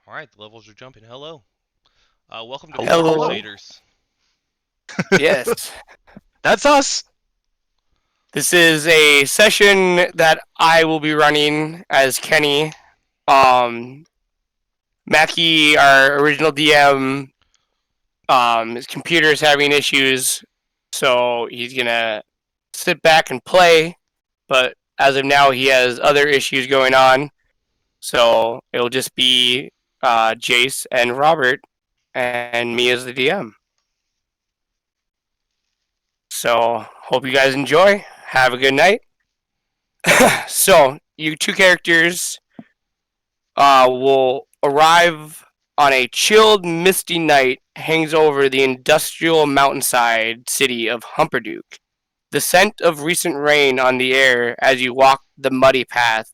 All right, the levels are jumping. Hello. Welcome to Hello. Crusaders. Yes. That's us. This is a session that I will be running as Kenny. Mackie, our original DM, his computer is having issues, so he's gonna sit back and play. But as of now, he has other issues going on, so it'll just be Jace and Robert and me as the DM. So hope you guys enjoy. Have a good night. So you two characters will arrive on a chilled, misty night hangs over the industrial mountainside city of Hupperdook. The scent of recent rain on the air as you walk the muddy path.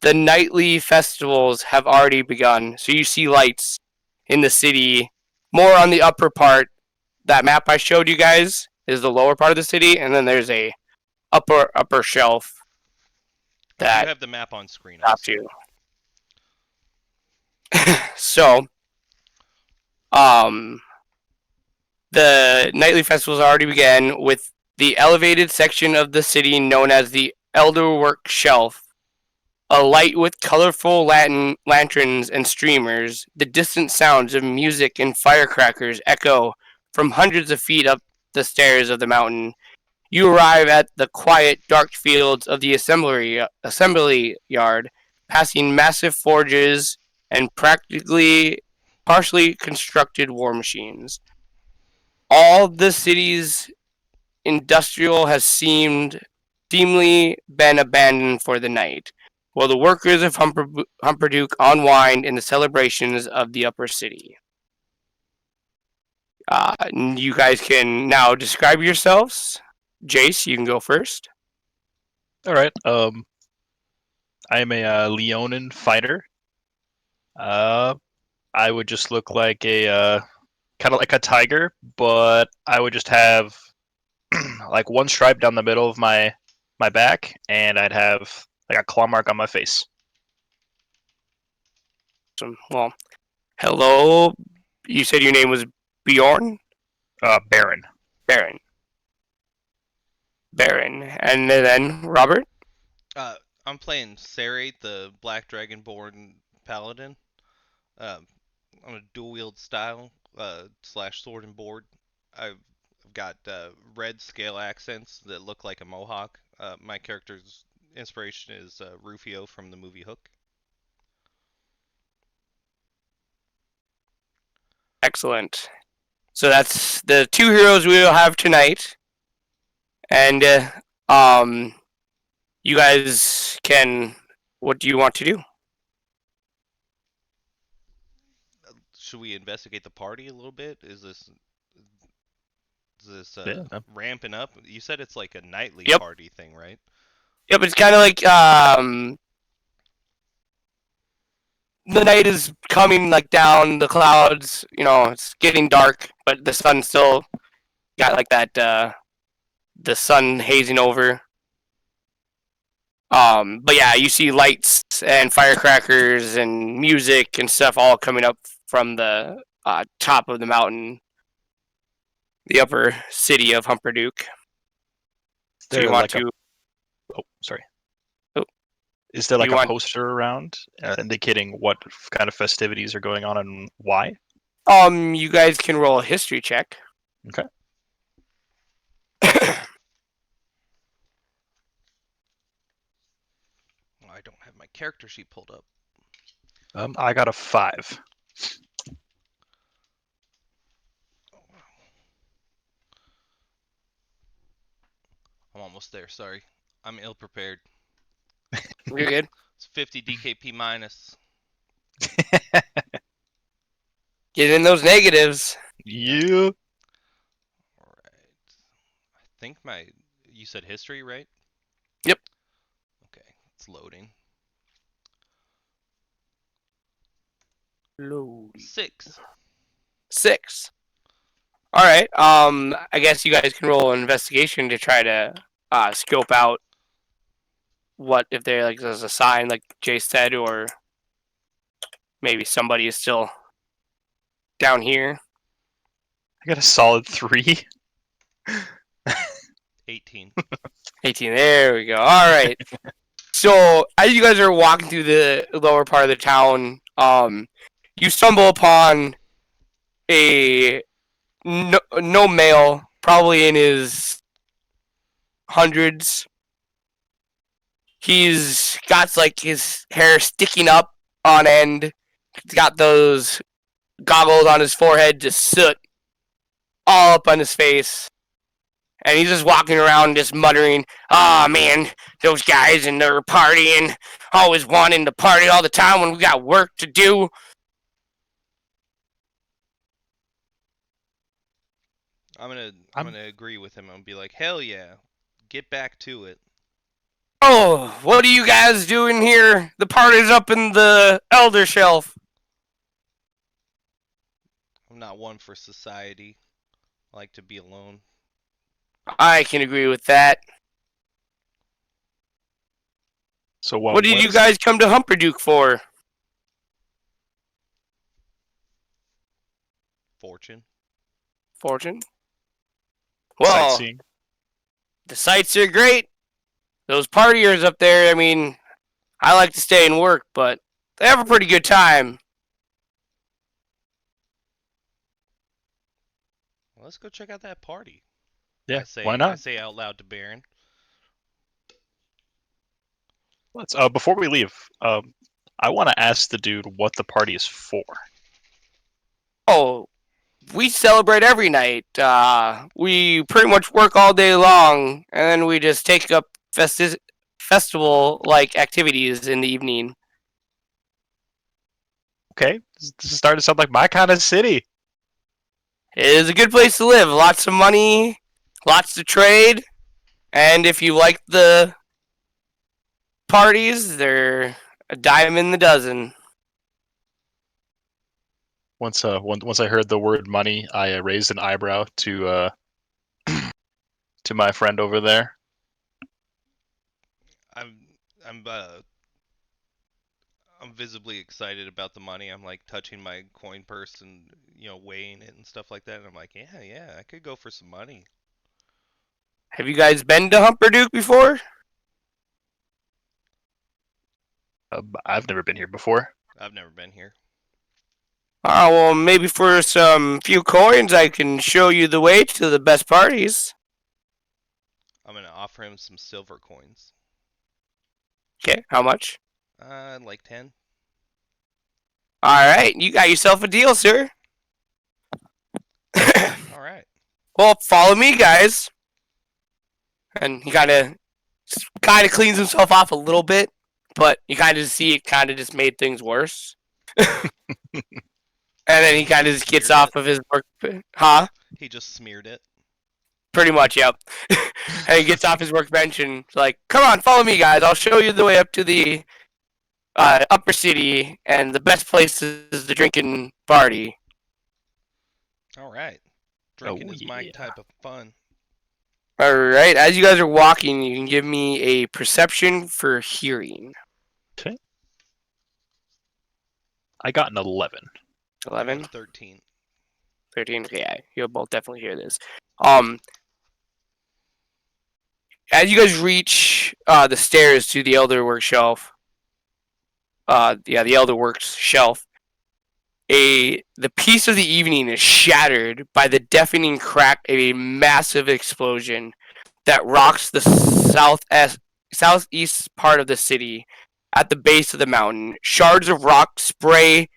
The nightly festivals have already begun, so you see lights in the city. More on the upper part. That map I showed you guys is the lower part of the city, and then there's a upper shelf You that have the map on screen. stops you. So, um, the nightly festivals already began with the elevated section of the city known as the Elderwork Shelf, alight with colorful Latin lanterns and streamers. The distant sounds of music and firecrackers echo from hundreds of feet up the stairs of the mountain. You arrive at the quiet, dark fields of the assembly yard, passing massive forges and practically partially constructed war machines. All the city's industrial has seemingly been abandoned for the night, while the workers of Humperduke unwind in the celebrations of the upper city. You guys can now describe yourselves. Jace, you can go first. All right. I am a Leonin fighter. Uh, I would just look like a kind of like a tiger, but I would just have like one stripe down the middle of my back, and I'd have like a claw mark on my face. Well, hello. You said your name was Bjorn? Baron. Baron. Baron. And then Robert? I'm playing Cerate, the Black Dragonborn Paladin. Uh, on a dual wield style slash sword and board. I've got red scale accents that look like a mohawk. My character's inspiration is Rufio from the movie Hook. Excellent. So that's the two heroes we will have tonight. And you guys can. What do you want to do? Should we investigate the party a little bit? Is this Yeah. ramping up? You said it's like a nightly Yep. party thing, right? Yep, it's kind of like the night is coming like down the clouds. You know, it's getting dark, but the sun still got like that. The sun hazing over. But yeah, you see lights and firecrackers and music and stuff all coming up from the top of the mountain, the upper city of Humperduke. So you want to? Oh, sorry. Oh, Is there like you a want? poster around indicating what kind of festivities are going on and why? You guys can roll a history check. Okay. I don't have my character sheet pulled up. I got a 5. I'm almost there. Sorry, I'm ill prepared. You're good. It's 50 DKP minus. Get in those negatives. Yeah. All right. I think you said history, right? Yep. Okay, it's loading. Loading. 6. 6. All right. I guess you guys can roll an investigation to try to scope out what if there like there's a sign like Jay said, or maybe somebody is still down here. I got a solid 3. 18. 18. There we go. All right. So as you guys are walking through the lower part of the town, you stumble upon a no male, probably in his hundreds. He's got like his hair sticking up on end. He's got those goggles on his forehead, just soot all up on his face. And he's just walking around just muttering, "Ah, man, those guys and they're partying, always wanting to party all the time when we got work to do." I'm gonna agree with him. I'm gonna be like, hell yeah, get back to it. "Oh, what are you guys doing here? The party's up in the Elder Shelf." I'm not one for society. I like to be alone. I can agree with that. So What did you guys come to Hupperdook for? Fortune. Fortune? Well, Sightseeing. the sights are great. Those partiers up there, I mean, I like to stay and work, but they have a pretty good time. Well, let's go check out that party. Yeah, I why not? say out loud to Baron. Let's. Before we leave, I want to ask the dude what the party is for. Oh, we celebrate every night. We pretty much work all day long, and then we just take up festival-like activities in the evening. Okay, this is starting to sound like my kind of city. It is a good place to live. Lots of money, lots to trade, and if you like the parties, they're a dime in the dozen. Once I heard the word money, I raised an eyebrow to to my friend over there. I'm I'm uh I'm visibly excited about the money. I'm like touching my coin purse and weighing it and stuff like that. And I'm like, yeah, I could go for some money. Have you guys been to Hupperdook before? I've never been here before. I've never been here. Well, maybe for some few coins, I can show you the way to the best parties. I'm gonna offer him some silver coins. Okay, how much? Like 10. All right, you got yourself a deal, sir. All right. Well, follow me, guys. And he kind of cleans himself off a little bit, but you kind of see it kind of just made things worse. And then he kind of just gets off of his work. Huh? He just smeared it. Pretty much, yep. And he gets off his workbench and is like, "Come on, follow me, guys. I'll show you the way up to the upper city, and the best place is the drinking party." All right. Drinking is my yeah. type of fun. All right. As you guys are walking, you can give me a perception for hearing. Okay. I got an 11. 11, 13. 13. Okay, yeah, you'll both definitely hear this. As you guys reach the stairs to the Elder Works shelf, the Elder Works shelf, the piece of the evening is shattered by the deafening crack of a massive explosion that rocks the southeast part of the city at the base of the mountain. Shards of rock spray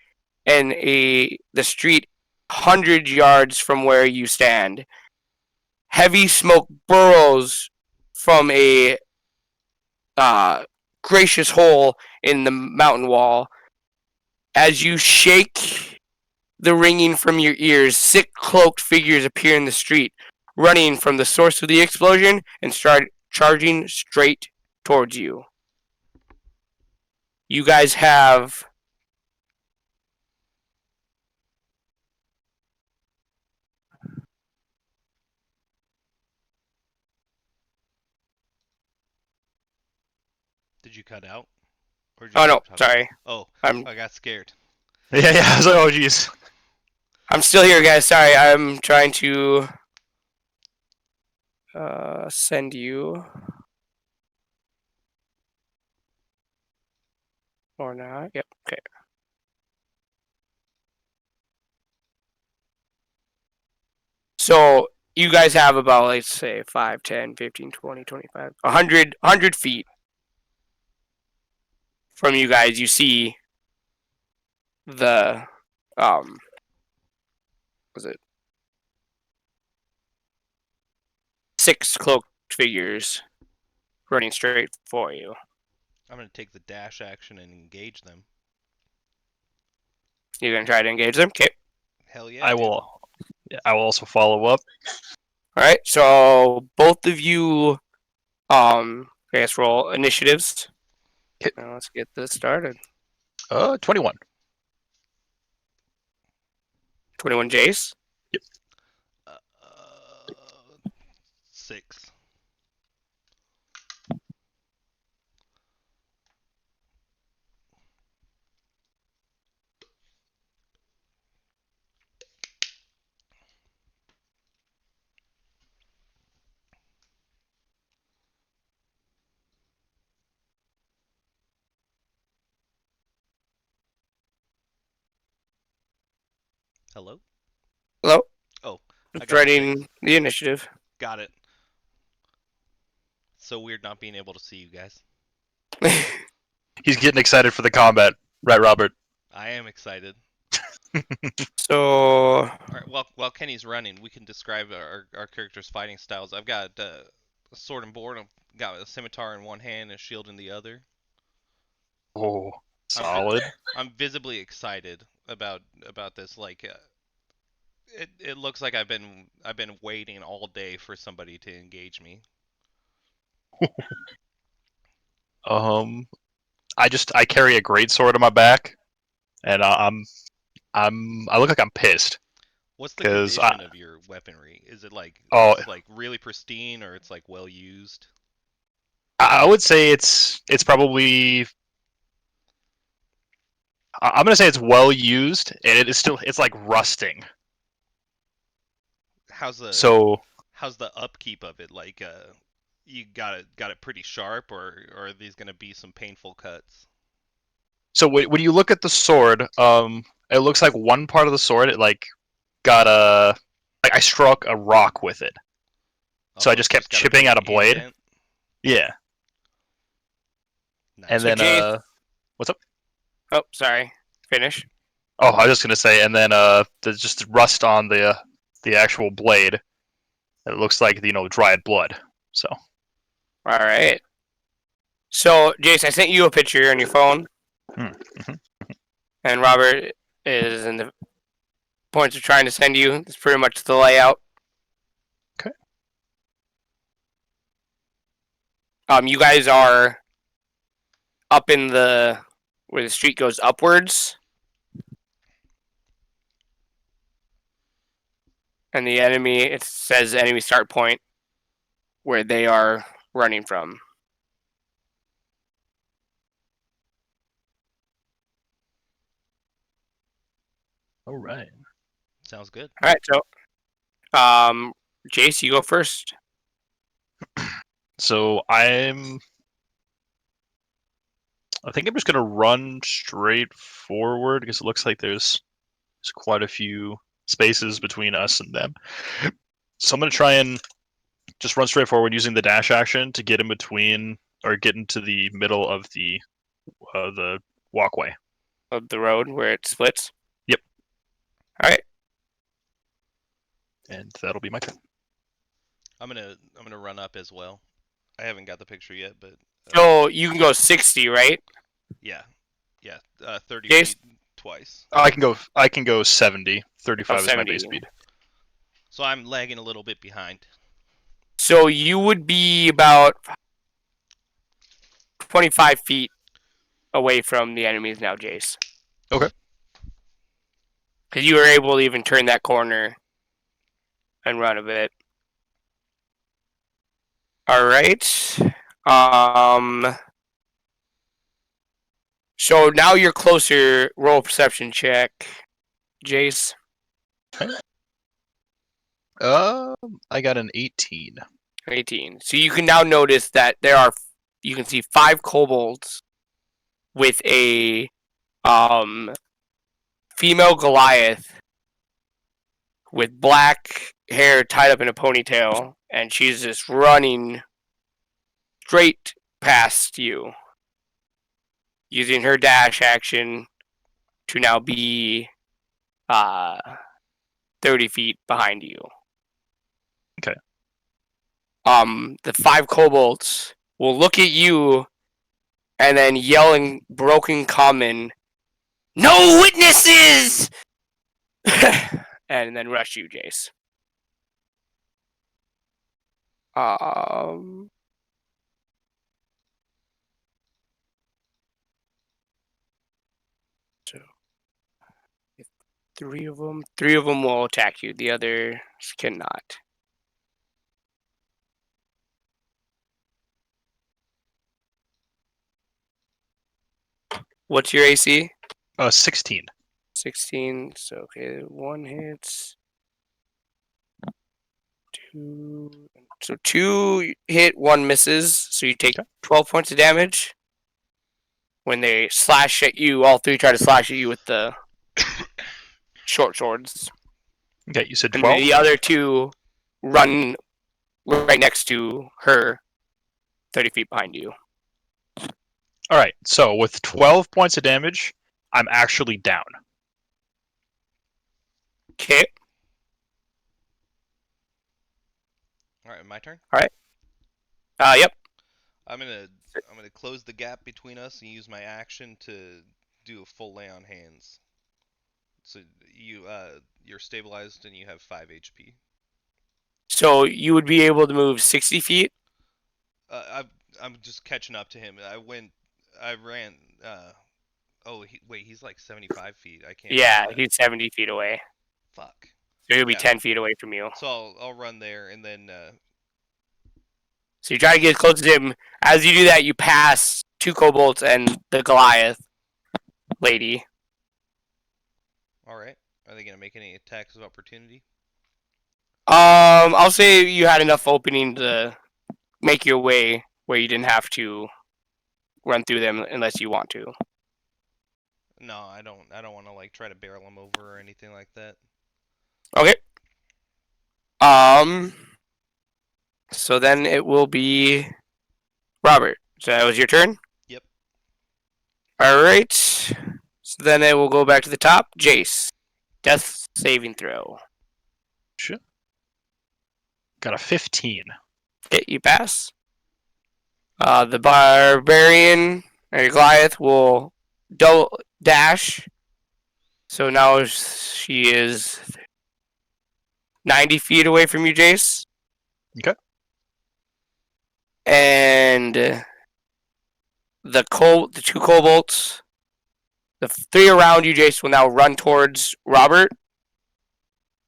in the street 100 yards from where you stand. Heavy smoke burrows from a gracious hole in the mountain wall. As you shake the ringing from your ears, 6 cloaked figures appear in the street, running from the source of the explosion and start charging straight towards you. You guys have Did you cut out? Or did Oh you no, keep talking? sorry. Oh, I'm I got scared. Yeah, yeah. I was like, oh, jeez. I'm still here, guys. Sorry, I'm trying to send you. Or not. Yep. Okay. So you guys have about, let's say, 5, 10, 15, 20, 25, 100 feet from you guys. You see the, was it 6 cloaked figures running straight for you. I'm gonna take the dash action and engage them. You're going to try to engage them? Okay. Hell yeah, I dude. will. Yeah, I will also follow up. All right. So both of you, I guess, roll initiatives. Okay. Now let's get this started. 21. 21 Jace. Uh, 6. Hello? Hello. Oh, I got a 6. Writing the initiative. Got it. So weird not being able to see you guys. He's getting excited for the combat, right, Robert? I am excited. So All right, while Kenny's running, we can describe our characters' fighting styles. I've got a sword and board. I've got a scimitar in one hand and a shield in the other. Oh, I'm vi- solid. I'm visibly excited about this. Like, it looks like I've been waiting all day for somebody to engage me. Um, I carry a great sword on my back, and I look like I'm pissed What's the because condition of your weaponry? Is it like oh it's like really pristine or it's like well used? I would say it's probably I'm gonna say it's well used, and it is still it's like rusting. How's the So how's the upkeep of it? Like, you got it pretty sharp, or are these gonna be some painful cuts? when you look at the sword, it looks like one part of the sword it like got a like I struck a rock with it, so I Also, just it's kept just got a chipping big at a blade. indent. Yeah, and Nice. So then Jace. what's up? Oh, sorry. Finish. Oh, I was just gonna say, and then there's just rust on the actual blade. It looks like dried blood. So All right. So Jace, I sent you a picture on your phone, mhm. and Robert is in the points of trying to send you. It's pretty much the layout. Okay. You guys are up in the where the street goes upwards, and the enemy. It says enemy start point where they are running from. All right. Sounds good. All right. So, Jace, you go first. So I think I'm just gonna run straight forward because it looks like there's quite a few spaces between us and them. So I'm gonna try and just run straight forward using the dash action to get in between or get into the middle of the walkway. Of the road where it splits. Yep. All right. And that'll be my turn. I'm gonna run up as well. I haven't got the picture yet, but So you can go 60, right? yeah, yeah, 30 Jace? feet twice. Oh, I can go 70. Oh, 35 is my 70. base speed. So I'm lagging a little bit behind. So you would be about 25 feet away from the enemies now, Jace. Okay. Because you were able to even turn that corner and run a bit. All right. Um. So now you're closer. Roll a perception check, Jace. I got an 18. 18. So you can now notice that you can see 5 kobolds with a female Goliath with black hair tied up in a ponytail, and she's just running straight past you, using her dash action to now be 30 feet behind you. Okay. The 5 kobolds will look at you and then yell in broken common, "No witnesses!" and then rush you, Jace. So three of them will attack you. The others cannot. What's your AC? 16. 16. So okay, 1 hits. 2. So 2 hit, 1 misses. So you take 12 points of damage. When they slash at you, all 3 try to slash at you with the short swords. Okay, you said And 12? the other 2 run right next to her, 30 feet behind you. Alright, so with 12 points of damage, I'm actually down. Okay. Alright, my turn? Yep. I'm gonna close the gap between us and use my action to do a full lay on hands. So you're stabilized and you have 5 HP. So you would be able to move 60 feet? I'm just catching up to him. I ran. He's like 75 feet. I can't. Yeah, he's 70 feet away. Fuck. So he'll be Yeah. 10 feet away from you. So I'll run there and then. So you try to get close to him. As you do that, you pass 2 kobolds and the Goliath lady. All right. Are they gonna make any attacks of opportunity? I'll say you had enough opening to make your way where you didn't have to run through them unless you want to. No, I don't. I don't want to like try to barrel them over or anything like that. Okay. So then it will be Robert. So that was your turn? Yep. Alright. So then it will go back to the top. Jace. Death saving throw. Sure. Got a 15. Okay, you pass. The barbarian or Goliath will double dash. So now she is 90 feet away from you, Jace. Okay. And the 2 kobolds, the 3 around you, Jace, will now run towards Robert.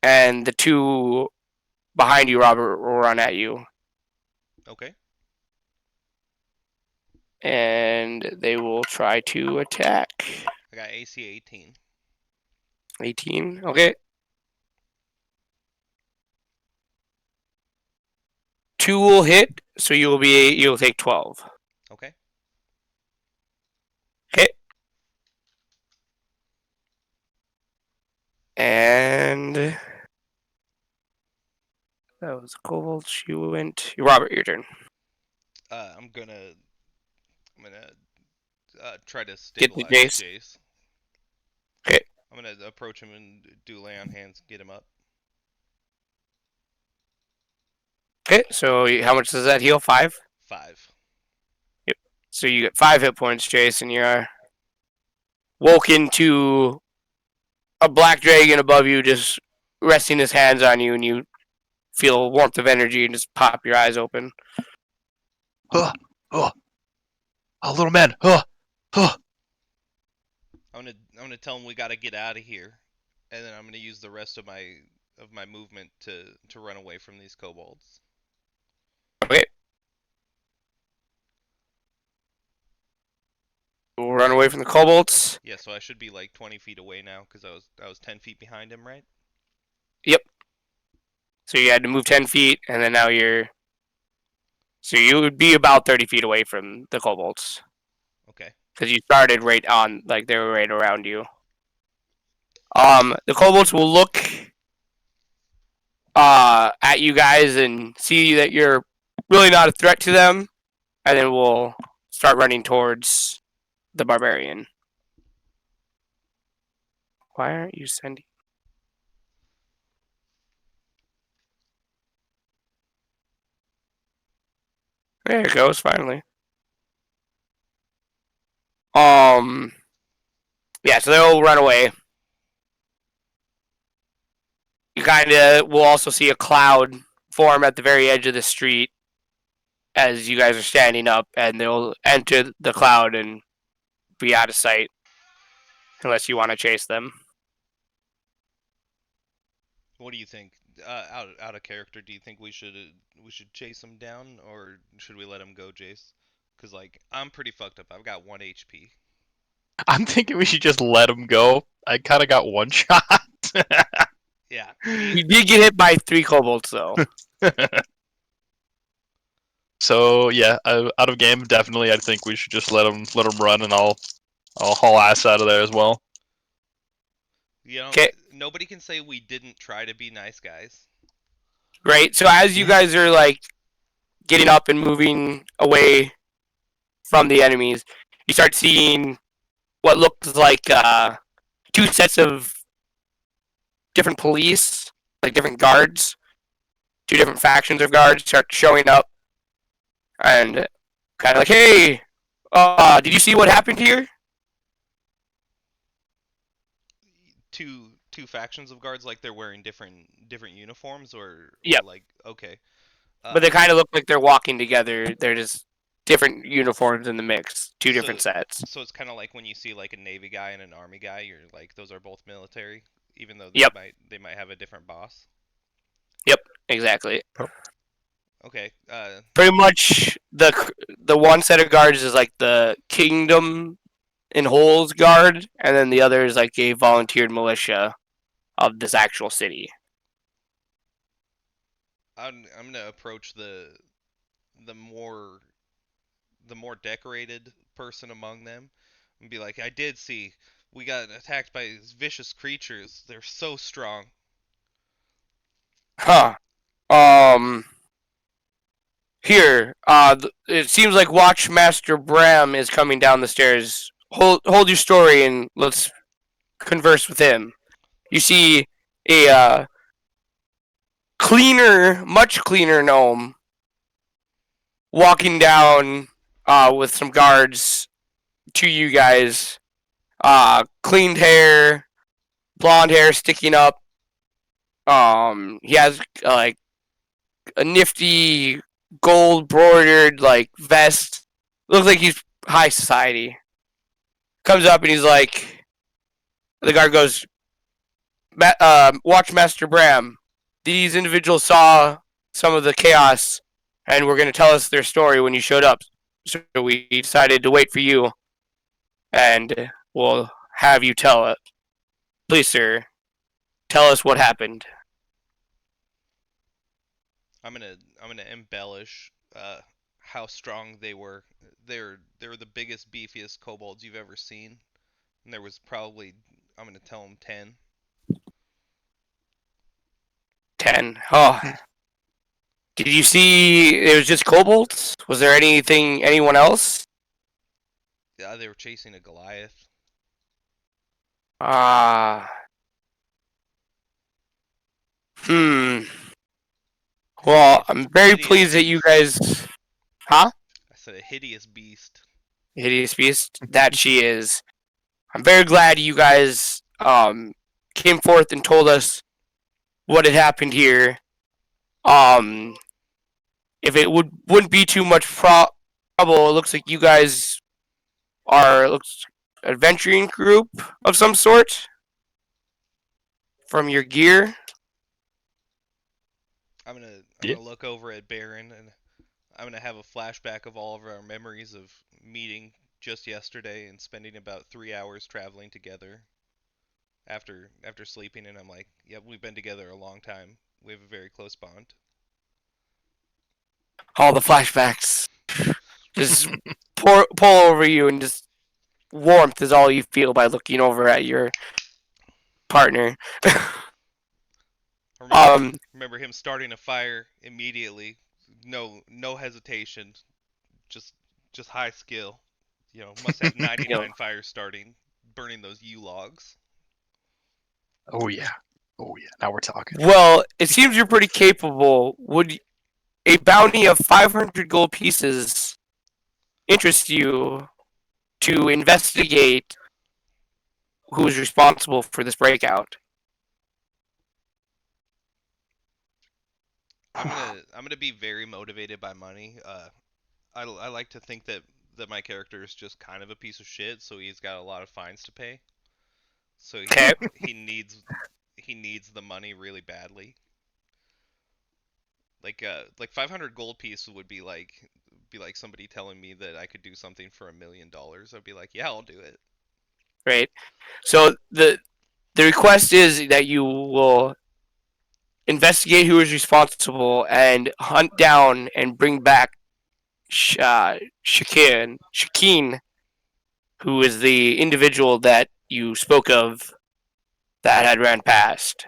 And the 2 behind you, Robert, will run at you. Okay. And they will try to attack. I got AC 18. 18, okay. 2 will hit, so you'll take 12. Okay. Okay. And that was Kobold. She went. Robert, your turn. I'm gonna try to Get the stabilize Jace. Jace. Okay. I'm gonna approach him and do lay on hands, get him up. Okay, so how much does that heal? 5? 5. Yep. So you get 5 hit points, Jason. You're woken to a black dragon above you, just resting his hands on you, and you feel a warmth of energy and just pop your eyes open. Oh, little man. I'm gonna tell him we gotta get out of here, and then I'm gonna use the rest of my movement to run away from these kobolds. Okay. We'll run away away from the kobolds. Yeah, so I should be like 20 feet away now because I was 10 feet behind him, right? Yep. So you had to move 10 feet, and then now you're. So you would be about 30 feet away from the kobolds. Okay. Because you started right on, like they were right around you. The kobolds will look at you guys and see that you're really not a threat to them, and then we'll start running towards the barbarian. Why aren't you sending? There it goes, finally. Yeah, so they'll run away. You kind of will also see a cloud form at the very edge of the street as you guys are standing up, and they'll enter the cloud and be out of sight unless you want to chase them. What do you think? Out of character, do you think we should chase him down or should we let him go, Jace? Cause like I'm pretty fucked up. I've got 1 HP. I'm thinking we should just let him go. I kind of got one shot. Yeah. You did get hit by 3 kobolds, though. So yeah, out of game, definitely. I think we should just let him run, and I'll haul ass out of there as well. You know, Okay, nobody can say we didn't try to be nice guys. great. So as you guys are like getting up and moving away from the enemies, you start seeing what looks like 2 sets of different police, like different guards, 2 different factions of guards start showing up and kind of like, hey, did you see what happened here? Two factions of guards, like they're wearing different uniforms, or Yep. like okay. But they kind of look like they're walking together. They're just different uniforms in the mix, 2 so different sets. so it's kind of like when you see like a navy guy and an army guy, you're like those are both military, even though Yep. they might have a different boss. Yep, exactly. Okay. Pretty much the one set of guards is like the kingdom in Holes guard, and then the other is like a volunteered militia of this actual city. I'm gonna approach the more the more decorated person among them and be like, I did see we got attacked by these vicious creatures. They're so strong. Huh. Here. It seems like Watchmaster Bram is coming down the stairs. Hold your story and let's converse with him. You see a much cleaner gnome walking down with some guards to you guys. Cleaned hair, blonde hair sticking up. He has like a nifty gold broidered like vest. Looks like he's high society. Comes up and he's like, the guard goes, Watchmaster Bram, these individuals saw some of the chaos and were going to tell us their story when you showed up. So we decided to wait for you and we'll have you tell it. Please, sir, tell us what happened. I'm gonna embellish how strong they were. They were the biggest, beefiest kobolds you've ever seen, and there was probably I'm gonna tell them 10. 10. Oh. Did you see it was just kobolds? Was there anyone else? Yeah, they were chasing a Goliath. Ah. Hmm. Well, I'm very Hideous pleased that you beast. guys. Huh? I said a hideous beast. Hideous beast. That she is. I'm very glad you guys came forth and told us what had happened here. Um, if it wouldn't be too much trouble, it looks like you guys are adventuring group of some sort from your gear. I'm gonna I'm Yeah. gonna look over at Baron and I'm gonna have a flashback of all of our memories of meeting just yesterday and spending about 3 hours traveling together after sleeping, and I'm like, yep, we've been together a long time. We have a very close bond. All the flashbacks just pull over you, and just warmth is all you feel by looking over at your partner. I um, remember him starting a fire immediately, no hesitation, just just high skill. Must have you know, 99 fires starting, burning those U logs. Oh yeah. Oh yeah. Now we're talking. well, it seems you're pretty capable. Would a bounty of 500 gold pieces interest you to investigate who is responsible for this breakout? I'm gonna be very motivated by money. I like to think that my character is just kind of a piece of shit, so he's got a lot of fines to pay. So Okay. he needs the money really badly. Like 500 gold piece would be like somebody telling me that I could do something for $1 million. I'd be like, yeah, I'll do it. Right. So the request is that you will investigate who is responsible and hunt down and bring back Shakeen, who is the individual that you spoke of that had ran past.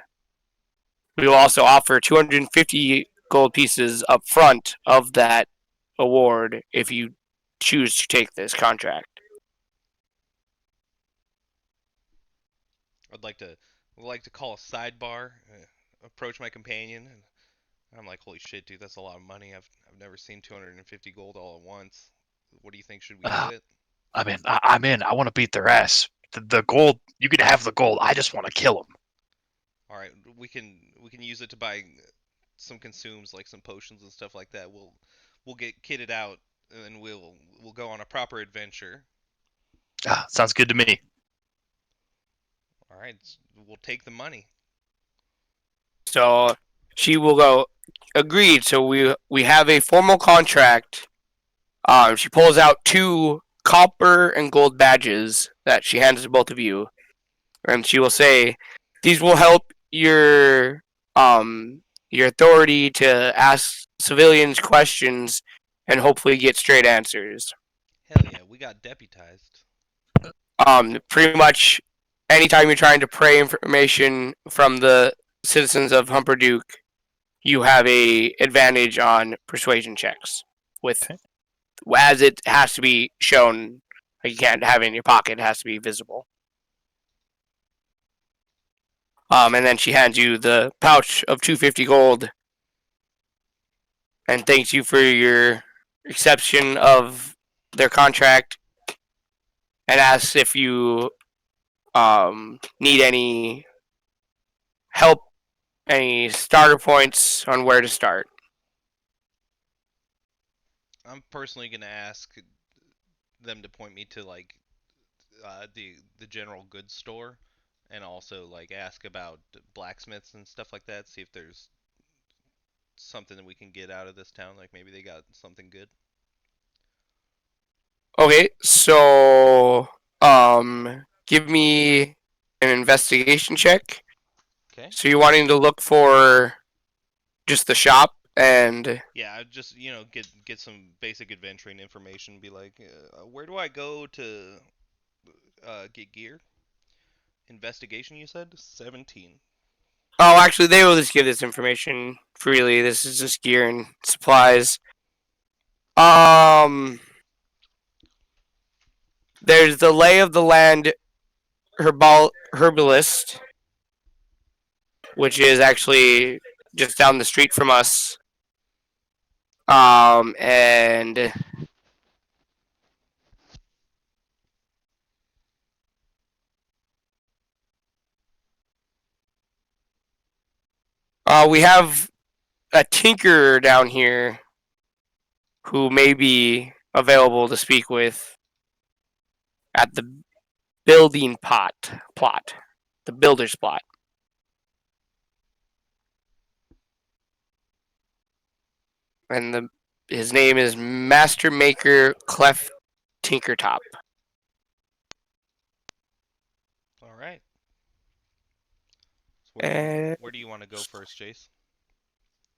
We will also offer 250 gold pieces up front of that award if you choose to take this contract. I'd like to call a sidebar, approach my companion, and I'm like, holy shit, dude, that's a lot of money. I've never seen 250 gold all at once. What do you think? Should we do Uh, it? I'm in. I want to beat their ass. The gold. You can have the gold. I just want to kill them. All right, we can use it to buy some consumes like some potions and stuff like that. We'll get kitted out and then we'll go on a proper adventure. Sounds good to me. All right, we'll take the money. So she will go. Agreed. So we have a formal contract. She pulls out two copper and gold badges that she hands to both of you, and she will say, "These will help your authority to ask civilians questions and hopefully get straight answers." Hell yeah, we got deputized. Pretty much, anytime you're trying to pray information from the citizens of Hupperdook, you have a advantage on persuasion checks. With Okay. as it has to be shown, like you can't have it in your pocket; it has to be visible. And then she hands you the pouch of 250 gold and thanks you for your exception of their contract and asks if you need any help, any starter points on where to start. I'm personally gonna ask them to point me to like the general goods store, and also like ask about blacksmiths and stuff like that. See if there's something that we can get out of this town. Like maybe they got something good. Okay, so give me an investigation check. Okay. So you're wanting to look for just the shop and Yeah, I just get some basic adventuring information. Be like, where do I go to get gear? Investigation, you said 17. oh, actually, they will just give this information freely. This is just gear and supplies. Um, there's the lay of the land herbalist, which is actually just down the street from us. And we have a tinker down here who may be available to speak with at the building plot, the builder's plot. And his name is Master Maker Clef Tinker Top. All right. So And where do you want to go first, Jace?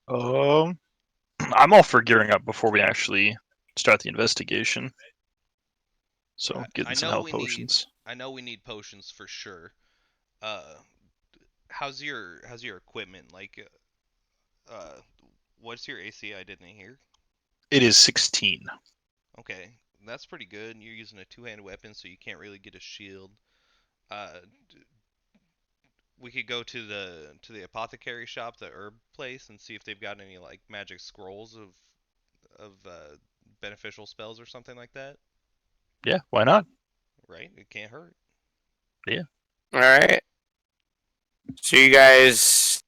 I'm all for gearing up before we actually start the investigation. So I getting some know health we need. potions. I know we need potions for sure. Uh, how's your equipment? Like, what's your AC? I didn't hear. It is 16. Okay, that's pretty good. You're using a two-hand weapon, so you can't really get a shield. Uh, we could go to the apothecary shop, the herb place, and see if they've got any like magic scrolls of beneficial spells or something like that. Yeah, why not? Right? It can't hurt. Yeah. all right. So you guys.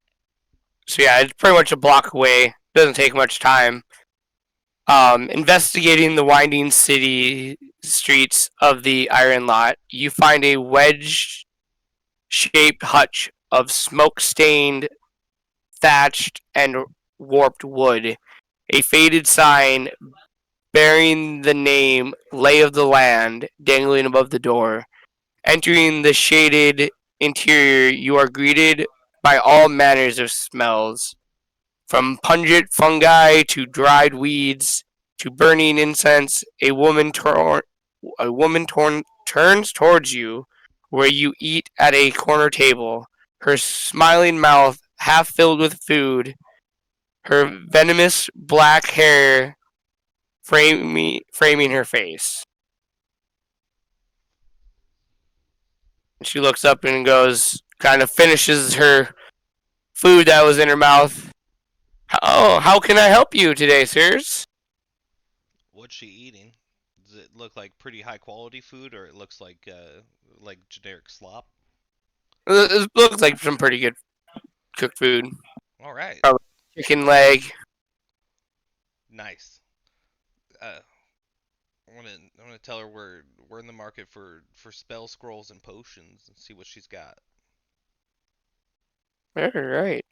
So yeah, it's pretty much a block away. Doesn't take much time. Investigating the winding city streets of the Iron Lot, you find a wedge-shaped hutch of smoke-stained, thatched, and warped wood. A faded sign bearing the name Lay of the Land dangling above the door. Entering the shaded interior, you are greeted by all manners of smells, from pungent fungi to dried weeds to burning incense. A woman turns towards you, where you eat at a corner table, her smiling mouth half filled with food, her venomous black hair framing her face. She looks up and goes, kind of finishes her food that was in her mouth. Oh, how can I help you today, sirs? What's she eating? Does it look like pretty high quality food, or it looks like generic slop? It looks like some pretty good cooked food. All right, Probably chicken leg. nice. Uh, I'm gonna tell her we're in the market for spell scrolls and potions and see what she's got. All right.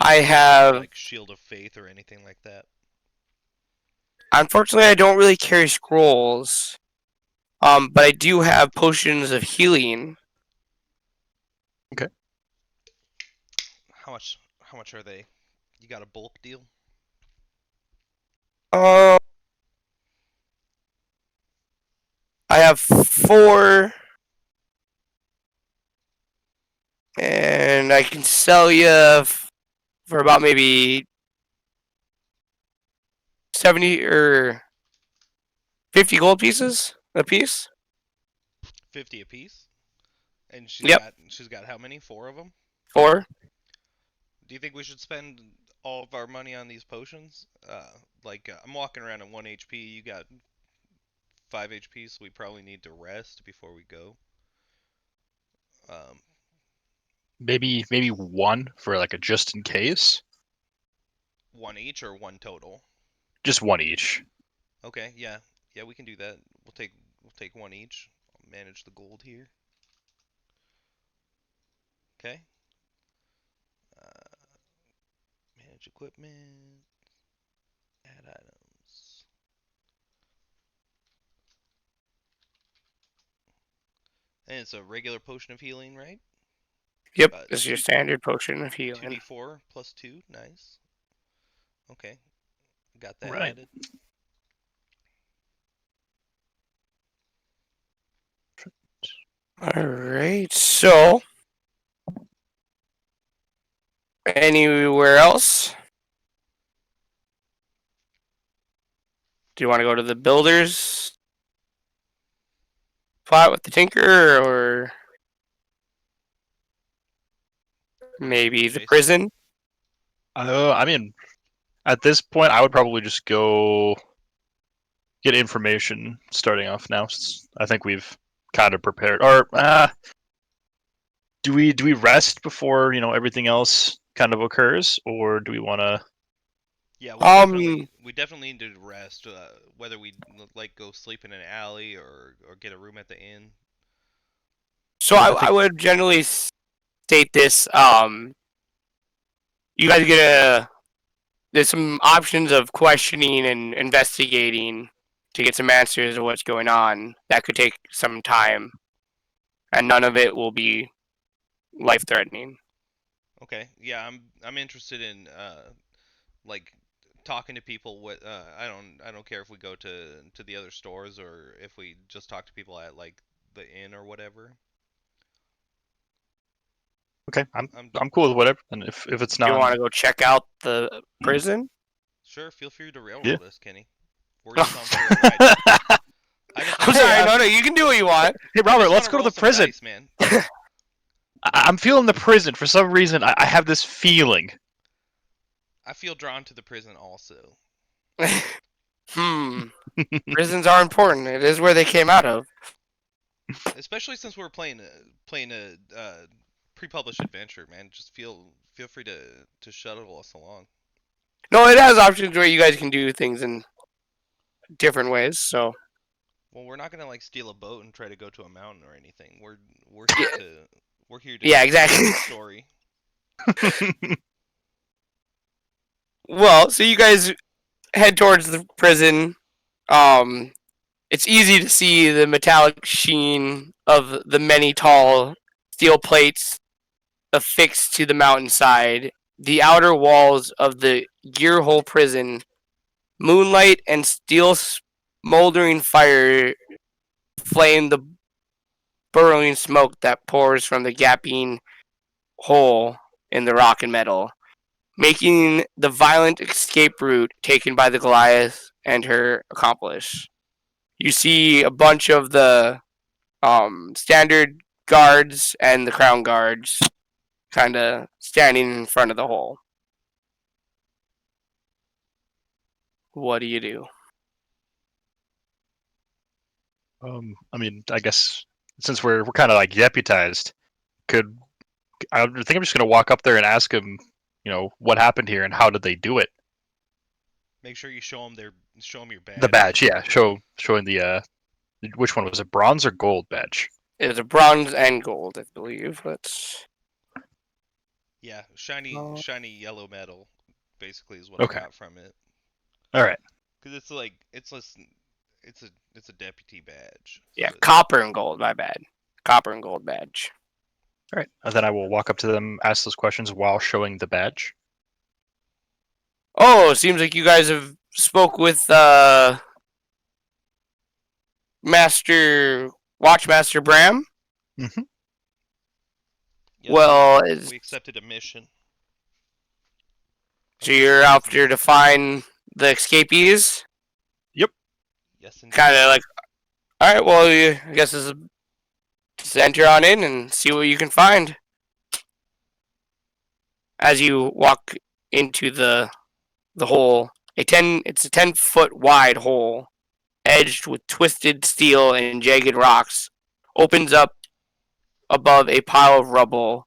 I Specifically, do you need have. like Shield of Faith or anything like that? Unfortunately, I don't really carry scrolls. But I do have potions of healing. Okay. How much are they? You got a bulk deal? Uh, I have 4, and I can sell you for about maybe 70 or 50 gold pieces a piece. 50 apiece. And she's Yep, got she's got how many? Four of them. 4. Do you think we should spend all of our money on these potions? I'm walking around at 1 HP. You got 5 HP, so we probably need to rest before we go. Um, Maybe one for like a just in case. one each or one total? Just one each. Okay, yeah, yeah, we can do that. We'll take one each. I'll manage the gold here. Okay. Uh, manage equipment. Add items. And it's a regular potion of healing, right? Yep, Uh, this is your two standard potion of two healing. d4 plus 2. Nice. Okay, got that Right. added. All right, so anywhere else? Do you want to go to the builders plot with the tinker, or Where's maybe the Jace? prison? I mean, at this point, I would probably just go get information starting off now. Since I think we've kind of prepared. Or do we rest before everything else kind of occurs, or do we want to? Yeah, we Um, definitely we definitely need to rest. Whether we like go sleep in an alley or get a room at the inn. so Yeah, I, I I think would generally state this. You guys get there's some options of questioning and investigating to get some answers to what's going on. That could take some time, and none of it will be life threatening. Okay, yeah, I'm interested in like talking to people. What I don't care if we go to the other stores or if we just talk to people at like the inn or whatever. Okay, I'm I'm I'm cool with whatever. And if it's You want non, to go check out the prison? Sure, feel free to yeah. railroad us, Kenny. We're just on for a ride here. I just I'm wanna Hey, sorry. No, you can do what you want. hey, I Robert, just let's wanna go to roll the some prison. dice, man. I'm feeling the prison for some reason. I have this feeling. I feel drawn to the prison also. Prisons are important. It is where they came out of. Especially since we're playing a pre-published adventure, man. Just feel free to shuttle us along. No, it has options where you guys can do things in different ways. So Well, we're not gonna like steal a boat and try to go to a mountain or anything. We're here yeah, to we're here to yeah, tell exactly. the story. Well, so you guys head towards the prison. Um, it's easy to see the metallic sheen of the many tall steel plates affixed to the mountainside. The outer walls of the gearhole prison, moonlight and steel smoldering fire flame the burrowing smoke that pours from the gaping hole in the rock and metal, making the violent escape route taken by the Goliath and her accomplice. You see a bunch of the standard guards and the crown guards kind of standing in front of the hole. What do you do? I mean, I guess since we're kind of like deputized, could I think I'm just gonna walk up there and ask him, what happened here and how did they do it? Make sure you show them your The badge. badge, yeah, showing the which one was it, bronze or gold badge? It was a bronze and gold, I believe. Let's. Yeah, shiny yellow metal, basically is what I Okay, got from it. all right, Cause it's like it's a deputy badge. So Yeah, copper and gold. My bad. Copper and gold badge. all right. And then I will walk up to them, ask those questions while showing the badge. Oh, it seems like you guys have spoke with Master Watchmaster Bram. Mm-hmm. yes, Well, we accepted a mission. so you're out there to find the escapees. Yep. Yes, Kind indeed. of like, all right. Well, I guess just enter on in and see what you can find. As you walk into the hole, it's a 10-foot wide hole, edged with twisted steel and jagged rocks, opens up above a pile of rubble.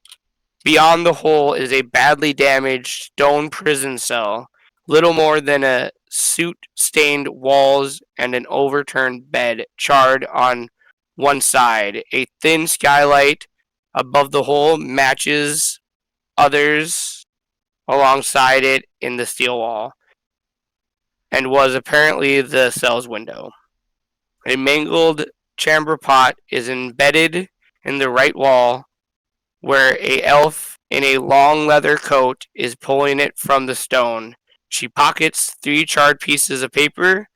Beyond the hole is a badly damaged stone prison cell, little more than a soot-stained walls and an overturned bed charred on one side. A thin skylight above the hole matches others alongside it in the steel wall, and was apparently the cell's window. A mangled chamber pot is embedded in the right wall, where a elf in a long leather coat is pulling it from the stone. She pockets 3 charred pieces of paper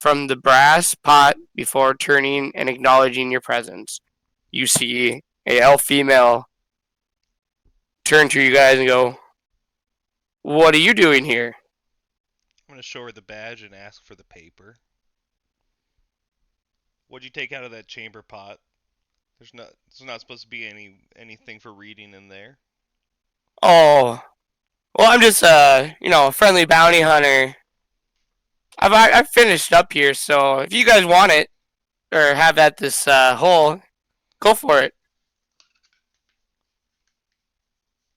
from the brass pot before turning and acknowledging your presence. You see a elf female turn to you guys and go, "What are you doing here?" I'm gonna show her the badge and ask for the paper. What'd you take out of that chamber pot? There's not supposed to be anything for reading in there. "Oh, well, I'm just a friendly bounty hunter. I've finished up here, so if you guys want it or have at this hole, go for it."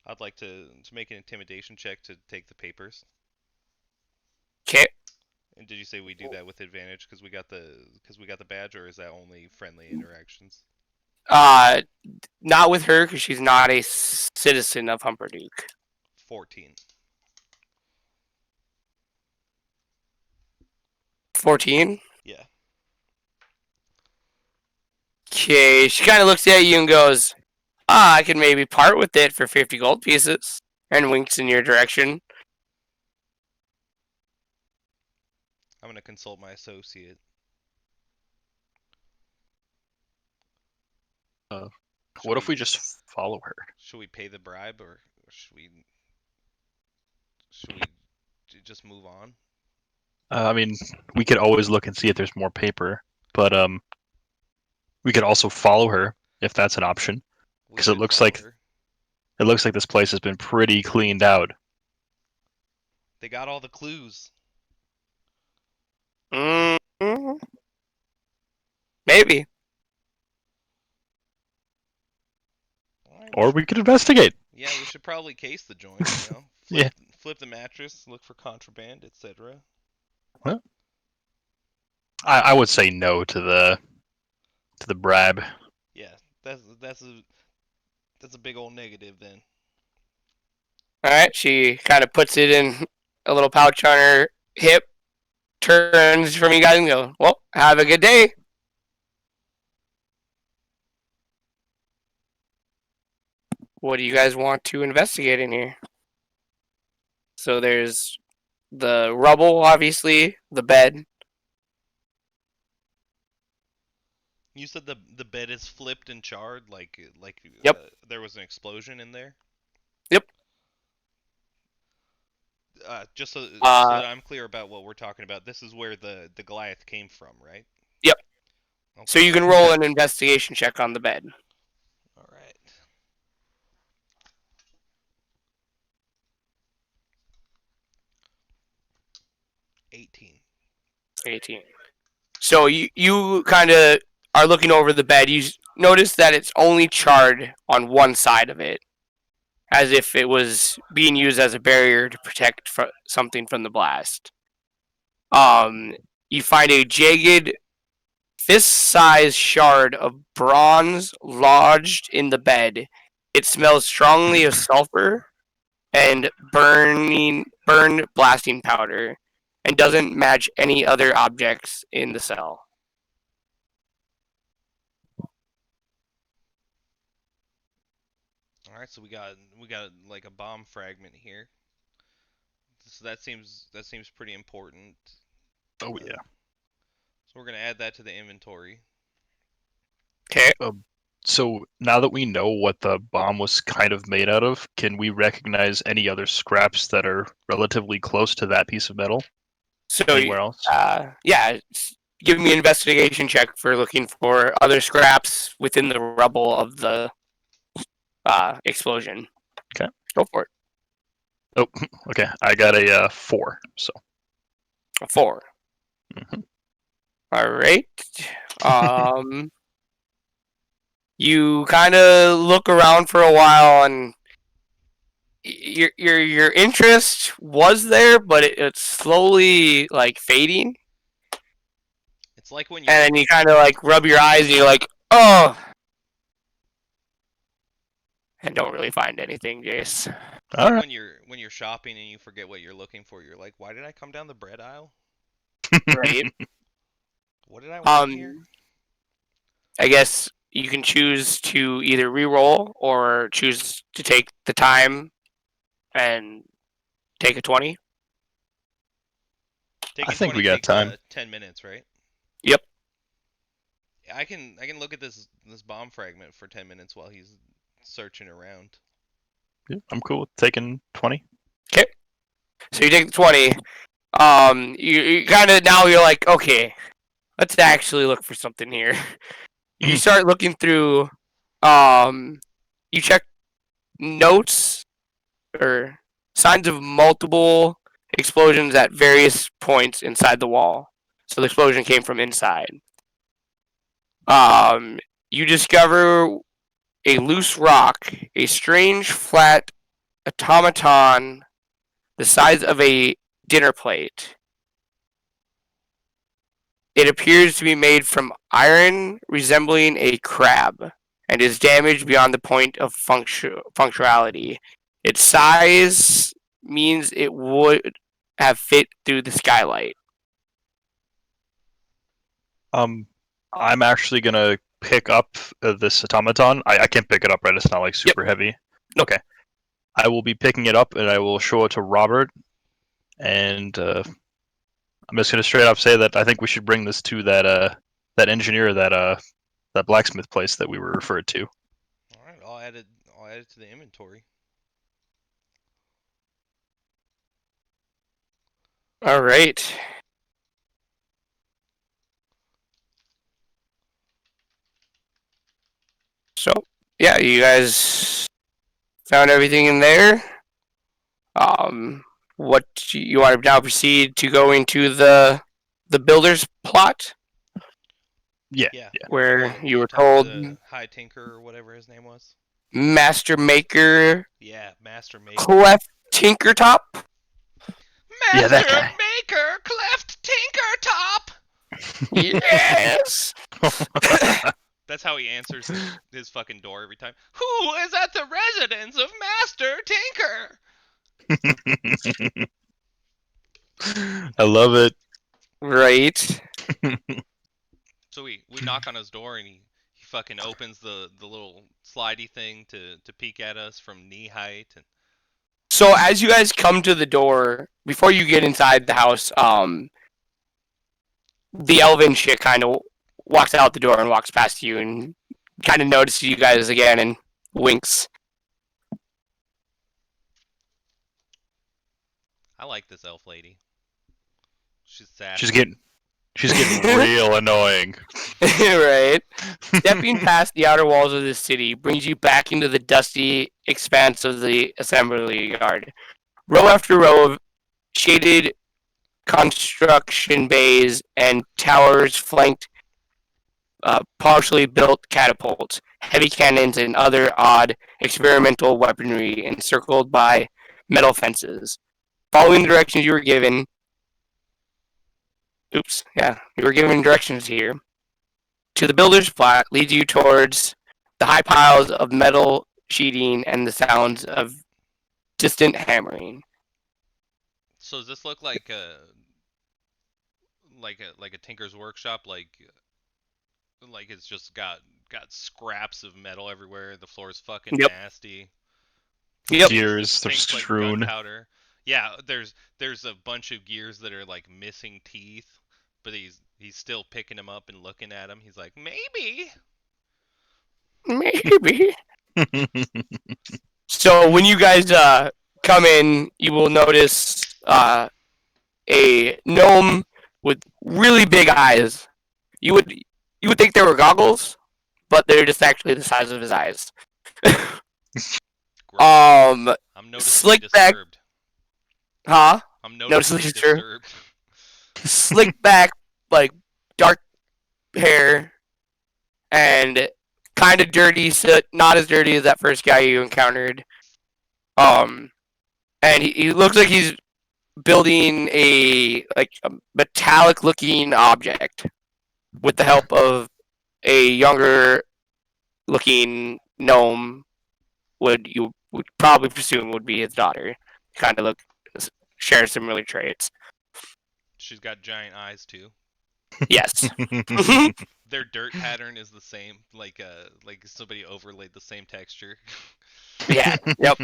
I'd like to make an intimidation check to take the papers. Okay. And did you say we do that with advantage because we got the badge, or is that only friendly interactions? Not with her because she's not a citizen of Hupperdook. 14. 14. Yeah. Okay, she kind of looks at you and goes, I could maybe part with it for 50 gold pieces. And winks in your direction. I'm gonna consult my associate. What if we just follow her? Should we pay the bribe or should we just move on? I mean, we could always look and see if there's more paper, but we could also follow her if that's an option. We 'Cause it should looks follow like- her. It looks like this place has been pretty cleaned out. They got all the clues. Mm-hmm. Maybe. Alright, Or we could investigate. yeah, we should probably case the joint, you know? Yeah. Flip the mattress, look for contraband, etc. I would say no to the bribe. Yeah, that's a big old negative then. Alright, she kind of puts it in a little pouch on her hip, turns from you guys and goes, well, have a good day. What do you guys want to investigate in here? So there's the rubble, obviously, the bed. You said the bed is flipped and charred, like Yep. There was an explosion in there. Yep. Just so that I'm clear about what we're talking about, this is where the Goliath came from, right? Yep. Okay. So you can roll an investigation check on the bed. All right. $18. 18. So you kind of are looking over the bed. You notice that it's only charred on one side of it, as if it was being used as a barrier to protect something from the blast. You find a jagged, fist-sized shard of bronze lodged in the bed. It smells strongly of sulfur and burned blasting powder, and doesn't match any other objects in the cell. All right, so we got like a bomb fragment here. So that seems pretty important. Oh yeah. So we're gonna add that to the inventory. Okay. So now that we know what the bomb was kind of made out of, can we recognize any other scraps that are relatively close to that piece of metal So anywhere else? yeah, give me an investigation check for looking for other scraps within the rubble of the explosion. Okay. Go for it. Oh, okay. I got a 4. So. A 4. Mm-hmm. All right. You kind of look around for a while, and your interest was there, but it's slowly like fading. It's like when and then you kind of like rub your eyes, and you're like, oh, and don't really find anything, Jace. All right. when you're shopping and you forget what you're looking for, you're like, why did I come down the bread aisle? Right. What did I want here? I guess you can choose to either re-roll or choose to take the time and take a 20. Taking think 20 we got takes, time. 10 minutes, right? Yep. I can look at this bomb fragment for 10 minutes while he's searching around. Yeah, I'm cool with taking 20. Okay. So you take the 20. You kind of now you're like, okay, let's actually look for something here. You start looking through. You check notes or signs of multiple explosions at various points inside the wall. So the explosion came from inside. You discover a loose rock, a strange flat automaton the size of a dinner plate. It appears to be made from iron resembling a crab. and is damaged beyond the point of functionality. Its size means it would have fit through the skylight. I'm actually gonna pick up this automaton. I can't pick it up, right? It's not like super heavy. Nope. Okay. I will be picking it up and I will show it to Robert. And I'm just gonna straight up say that I think we should bring this to that engineer that blacksmith place that we were referred to. All right, I'll add it to the inventory. All right. So, yeah, you guys found everything in there. What you want to now proceed to go into the builder's plot, Yeah. where you were talk told to High Tinker or whatever his name was. Master Maker Yeah, Master Maker. Clef Tinkertop. Yeah, that Master guy. Maker Cleft Tinkertop. Yes. That's how he answers his fucking door every time. Who is at the residence of Master Tinker? I love it. Right. So we knock on his door and he fucking opens the little slidey thing to peek at us from knee height. And So as you guys come to the door, before you get inside the house, the elven chick kind of walks out the door and walks past you and kind of notices you guys again and winks. I like this elf lady. She's sassy. She's getting real annoying. Right. Stepping past the outer walls of the city brings you back into the dusty expanse of the assembly yard. Row after row of shaded construction bays and towers flanked partially built catapults, heavy cannons, and other odd experimental weaponry encircled by metal fences. Following the directions you were given, you were given directions here. To the builder's plot leads you towards the high piles of metal sheeting and the sounds of distant hammering. So does this look like a tinker's workshop? Like it's just got scraps of metal everywhere. The floor is fucking Yep. nasty. Yep. Gears, they're Things like strewn. gunpowder. Yeah, there's a bunch of gears that are like missing teeth, but he's still picking them up and looking at them. He's like, maybe. Maybe. So when you guys come in, you will notice a gnome with really big eyes. You would think they were goggles, but they're just actually the size of his eyes. Gross. I'm noticeably slick back. disturbed. Huh? I'm Noticeably noticeably disturbed. disturbed. Slick back, like dark hair, and kind of dirty. So not as dirty as that first guy you encountered. And he looks like he's building a metallic looking object with the help of a younger looking gnome. You would probably presume would be his daughter. Kind of share similar traits. She's got giant eyes too. Yes. Their dirt pattern is the same, like somebody overlaid the same texture. Yeah. Yep.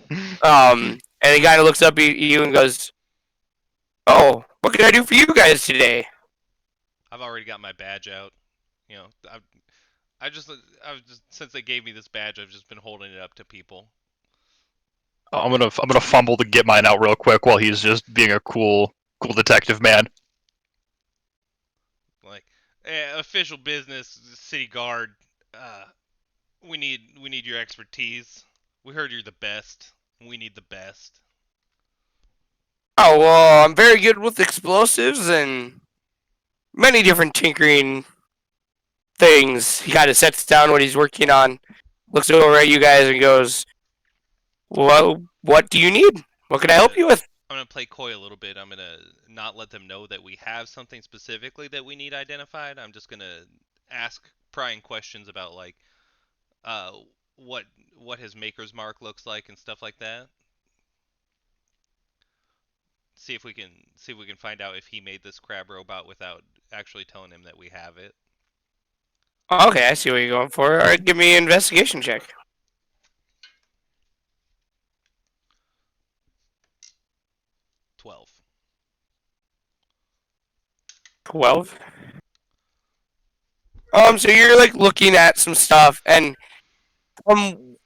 And he kind of looks up at you and goes, "Oh, what can I do for you guys today?" I've already got my badge out. You know, I just since they gave me this badge, I've just been holding it up to people. I'm gonna fumble to get mine out real quick while he's just being a cool detective man. Like, official business, city guard. We need your expertise. We heard you're the best. We need the best. Oh, well, I'm very good with explosives and many different tinkering things. He kind of sets down what he's working on, looks over at you guys and goes, "Well, what do you need? What can I help you with?" I'm gonna play coy a little bit. I'm gonna not let them know that we have something specifically that we need identified. I'm just gonna ask prying questions about like, uh, what what his maker's mark looks like and stuff like that. See if we can find out if he made this crab robot without actually telling him that we have it. Okay, I see what you're going for. All right, give me an investigation check. 12. 12. So you're like looking at some stuff, and from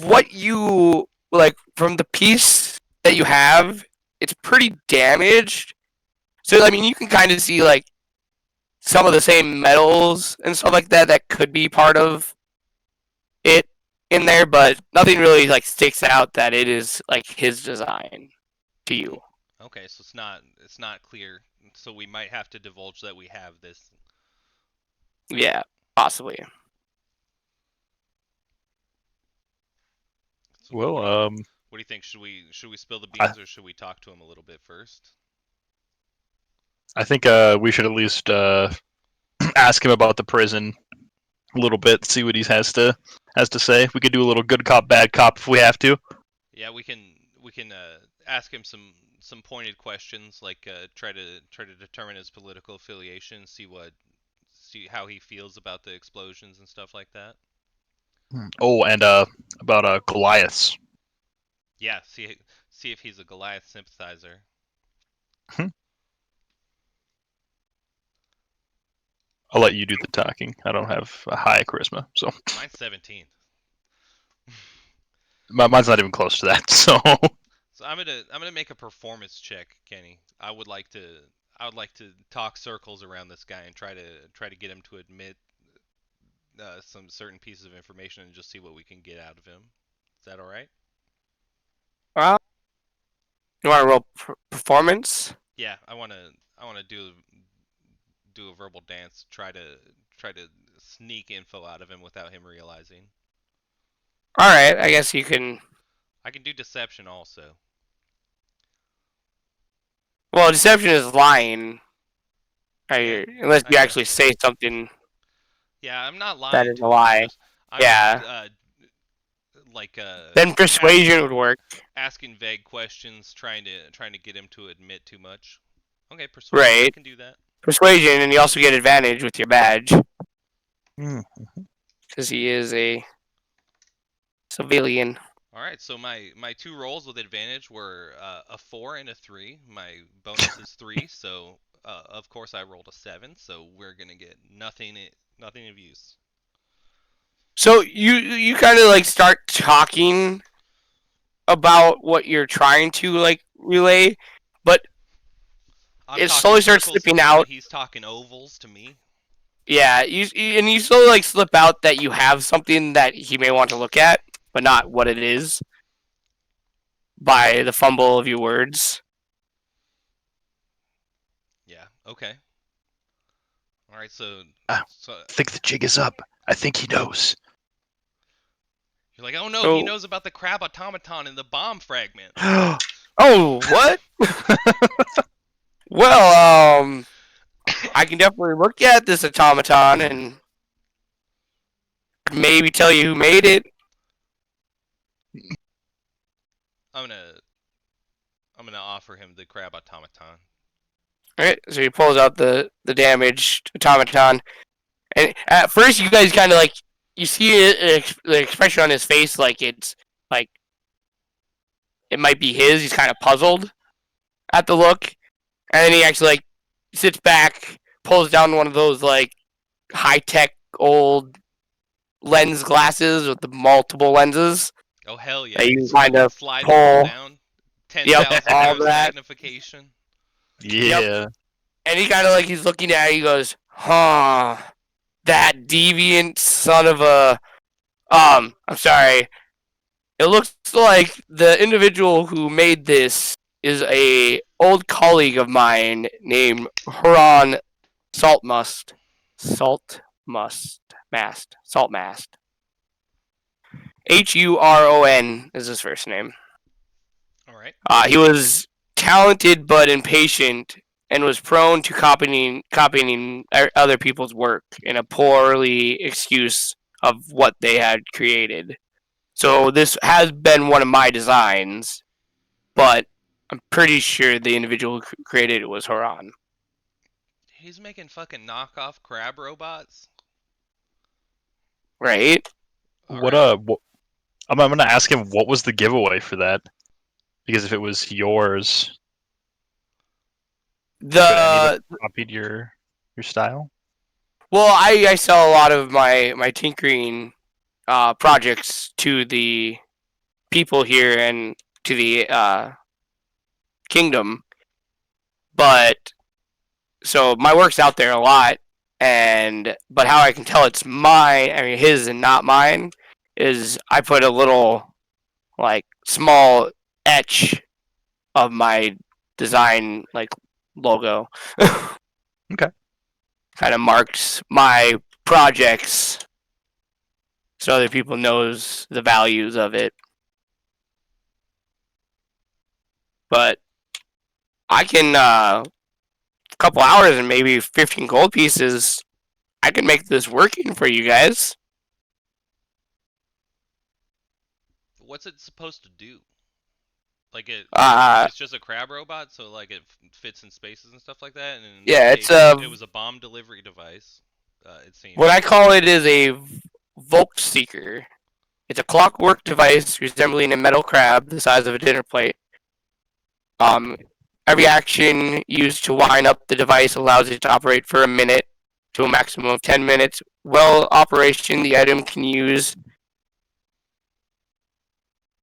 what you like from the piece that you have, it's pretty damaged. So I mean, you can kind of see like some of the same metals and stuff like that that could be part of it in there, but nothing really like sticks out that it is like his design to you. Okay, so it's not clear. So we might have to divulge that we have this. Yeah, possibly. So Well, what do you think? Should we spill the I, beans or should we talk to him a little bit first? I think we should at least ask him about the prison a little bit, see what he has to say. We could do a little good cop, bad cop if we have to. Yeah, we can ask him some pointed questions, like try to determine his political affiliation, see how he feels about the explosions and stuff like that. Oh, and about Goliaths. Yeah, see if he's a Goliath sympathizer. Hmm. I'll let you do the talking. I don't have a high charisma, so Mine's 17. mine's not even close to that. So So I'm gonna make a performance check, Kenny. I would like to talk circles around this guy and try to get him to admit some certain pieces of information and just see what we can get out of him. Is that all right? Well, you want to roll performance? Yeah, I wanna do a verbal dance. Try to sneak info out of him without him realizing. All right, I guess you can. I can do deception also. Well, deception is lying. Okay, Unless I you actually guess. say something Yeah, I'm not that lying is a to him. I'm lie. just I'm just Yeah. like Then persuasion would work. asking vague questions, trying to get him to admit too much. Okay, persuasion. I Right. can do that. Persuasion, and you also get advantage with your badge Hmm. because he is a civilian. All right, so my two rolls with advantage were a 4 and a 3. My bonus is 3, so of course I rolled a 7. So we're gonna get nothing of use. So you kind of like start talking about what you're trying to like relay, but I'm it talking slowly starts circles to slipping him, and out. he's talking ovals to me. Yeah, and you slowly like slip out that you have something that he may want to look at, but not what it is by the fumble of your words. Yeah. Okay. All right. So I so think the jig is up. I think he knows. you're like, oh no, he So, knows about the crab automaton and the bomb fragment. oh, what? Well, I can definitely look at this automaton and maybe tell you who made it. I'm gonna I'm gonna offer him the crab automaton. Right, so he pulls out the damaged automaton, and at first you guys kind of like you see the expression on his face, like it's like it might be his. He's kind of puzzled at the look, and then he actually like sits back, pulls down one of those like high tech old lens glasses with the multiple lenses Oh hell yeah! that you He's kind fucking of sliding them pull. down. Ten Yep, thousand all times that. magnification. Yeah. And he kind of like he's looking at it. He goes, "Huh, that deviant son of a." I'm sorry. It looks like the individual who made this is a old colleague of mine named Huron Saltmust. Saltmast. Huron is his first name. All right. He was talented but impatient and was prone to copying other people's work in a poorly excuse of what they had created. So this has been one of my designs, but I'm pretty sure the individual who created it was Horan. He's making fucking knockoff crab robots. Right? All What right. I'm gonna ask him what was the giveaway for that, because if it was yours, could any of it The copied your style? Well, I sell a lot of my tinkering projects to the people here and to the kingdom, but so my work's out there a lot, and but how I can tell it's I mean his and not mine, is I put a little like small etch of my design like logo. Okay. Kind of marks my projects so other people knows the values of it. But I can a couple hours and maybe 15 gold pieces. I can make this working for you guys. What's it supposed to do? Like Uh, it's just a crab robot, so like it fits in spaces and stuff like that. And in this yeah, it's case, a it was a bomb delivery device. It what seems. I call it is a Volk Seeker. It's a clockwork device resembling a metal crab the size of a dinner plate. Um, every action used to wind up the device allows it to operate for a minute to a maximum of 10 minutes. While operation, the item can use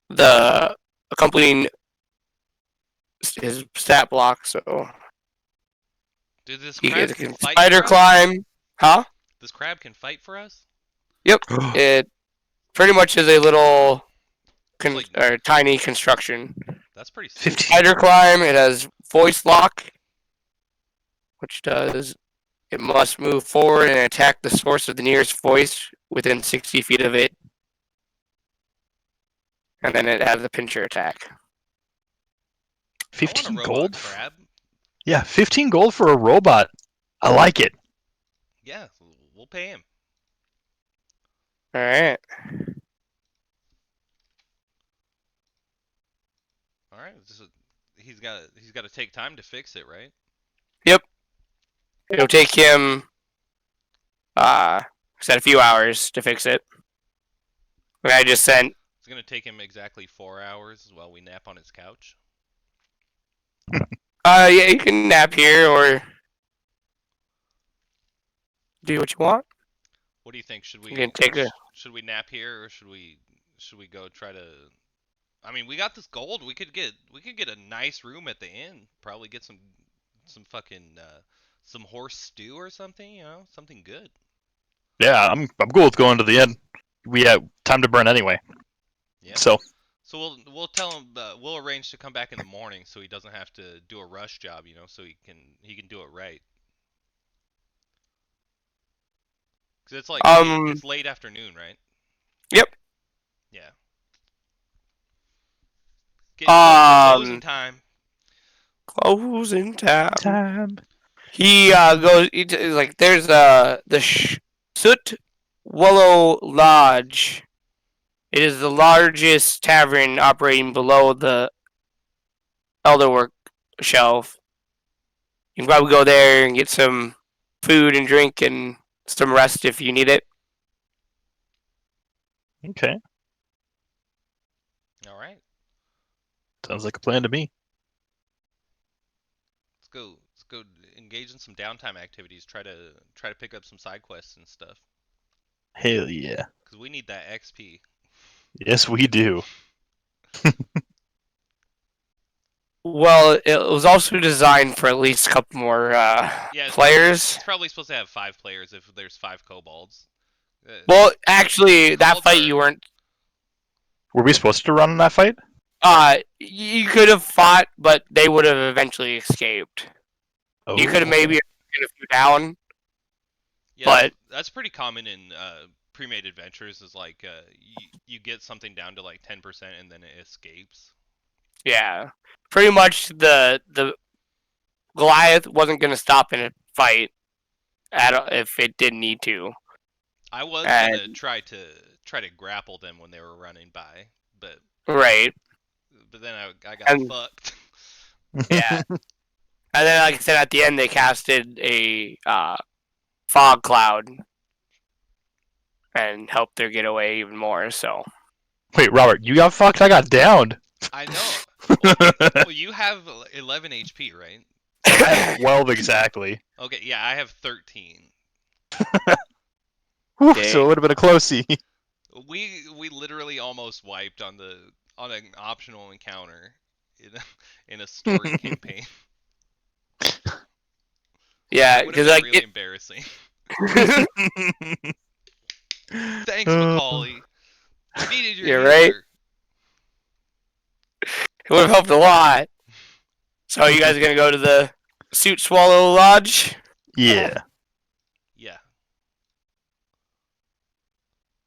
the accompanying his stat block, so Dude, this he crab can can fight spider for us. climb. Huh? This crab can fight for us. Yep. It pretty much is a little It's like or tiny construction. that's pretty sweet. 15. Spider climb. It has voice lock, which does it must move forward and attack the source of the nearest voice within 60 feet of it, and then it has a pincher attack. I want a 15 robot gold? crab. Yeah, 15 gold for a robot. I like it. Yeah, we'll pay him. All right. All right. He's got to take time to fix it, right? Yep. It'll take him said a few hours to fix it. I just sent. It's gonna take him exactly 4 hours while we nap on his couch. Yeah, you can nap here or do what you want. What do you think? Should You we can take a. should we nap here or should we go try to? I mean, we got this gold. We could get a nice room at the inn. Probably get some fucking some horse stew or something. You know, something good. Yeah, I'm cool with going to the end. We have time to burn anyway. Yeah. So So we'll tell him we'll arrange to come back in the morning so he doesn't have to do a rush job. You know, so he can do it right. Cause it's like it's late afternoon, right? Yep. Yeah. Getting close to closing time. Closing time. time. He goes. Like there's the Soot Willow Lodge. It is the largest tavern operating below the Elderwork shelf. You can probably go there and get some food and drink and some rest if you need it. Okay, All right. sounds like a plan to me. Let's go engage in some downtime activities. Try to pick up some side quests and stuff. Hell yeah. Cause we need that XP. Yes, we do. Well, it was also designed for at least a couple more players. It's probably supposed to have 5 players if there's 5 kobolds. Well, actually, that Kobolds fight are- you weren't. Were we supposed to run in that fight? You could have fought, but they would have eventually escaped. Oh, You could have maybe taken a few down. Yeah, But- that's pretty common in pre-made adventures. Is like you get something down to like 10% and then it escapes. Yeah, pretty much the Goliath wasn't going to stop in a fight if it didn't need to. I was gonna And try to grapple them when they were running by, but right, then I got and fucked. yeah, and then like I said, at the end they casted a fog cloud and helped their getaway even more. So Wait, Robert, you got fucked? I got downed. I know. I Well, you have 11 HP, right? have 12 exactly. Okay, yeah, I have 13. Whew, so dang. it would have been a closey. We literally almost wiped on an optional encounter in in a story campaign. Yeah, It would have because been like really embarrassing. Thanks, Uh, Macaulay. We needed your you're right. healer. It would have helped a lot. So you guys are gonna go to the Suit Swallow Lodge? yeah. Yeah.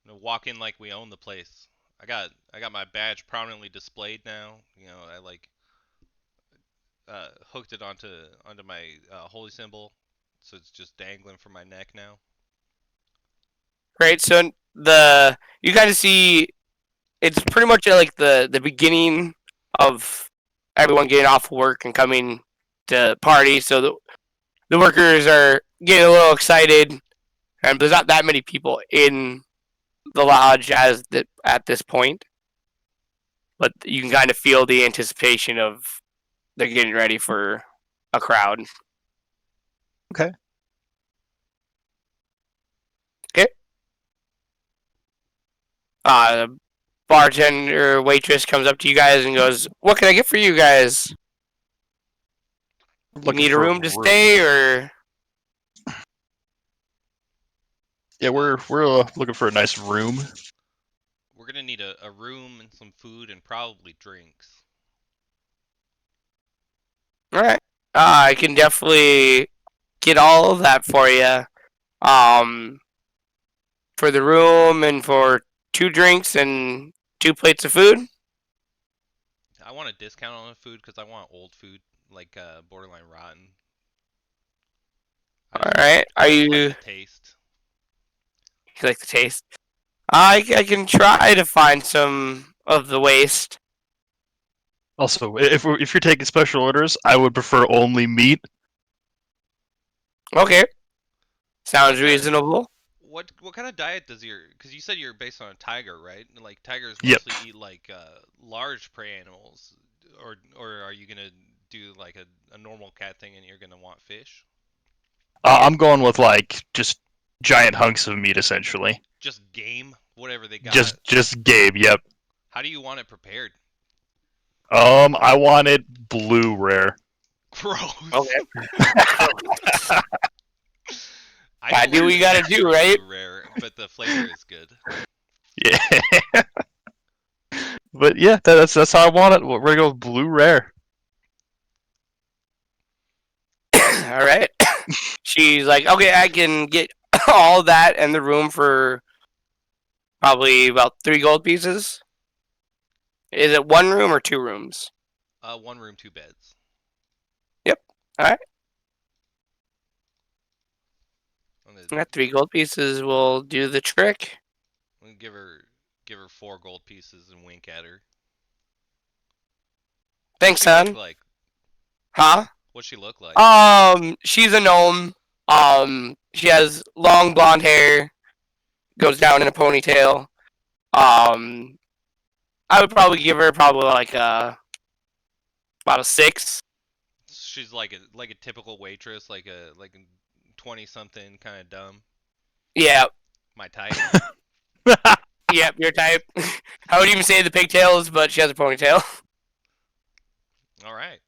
Walk in like we own the place. I got my badge prominently displayed now. I like hooked it onto my holy symbol, so it's just dangling from my neck now. Right. So you kind of see it's pretty much at like the beginning of everyone getting off work and coming to party. So the workers are getting a little excited, and there's not that many people in the lodge at this point, but you can kind of feel the anticipation of they're getting ready for a crowd. Okay. Okay. The bartender waitress comes up to you guys and goes, "What can I get for you guys? I'm You looking need a for a room to room. stay, or Yeah, we're looking for a nice room. We're gonna need a room and some food and probably drinks. all right? I can definitely get all of that for you. Um, for the room and for 2 drinks and 2 plates of food. I want a discount on the food because I want old food, like borderline rotten. I All just right. Are like you the taste. like the taste? I can try to find some of the waste. Also, if you're taking special orders, I would prefer only meat. Okay, sounds What reasonable. what kind of diet does your? Because you said you're based on a tiger, right? And, like tigers Yep. mostly eat like large prey animals, or are you gonna do like a normal cat thing and you're gonna want fish? I'm going with like just giant hunks of meat, essentially. Just game, whatever they got. Just Gabe. Yep. How do you want it prepared? I want it blue rare. Gross. Okay, I I don't do like what the you gotta texture do, of right? blue rare, but the flavor is good. Yeah. But yeah, that's how I want it. We're gonna go with blue rare. All right. She's like, okay, I can get all that and the room for probably about 3 gold pieces. Is it 1 room or 2 rooms? One room, two beds. Yep. All right. I'm gonna, That 3 gold pieces will do the trick. I'm gonna give her 4 gold pieces and wink at her. What's Thanks, she look son. like? Huh? What's she look like? She's a gnome. She has long blonde hair, goes down in a ponytail. Um, I would probably give her probably like about a 6. She's like a typical waitress, like a 20 something, kind of dumb. Yeah, My type. yep, your type. I would even say the pigtails, but she has a ponytail. All right.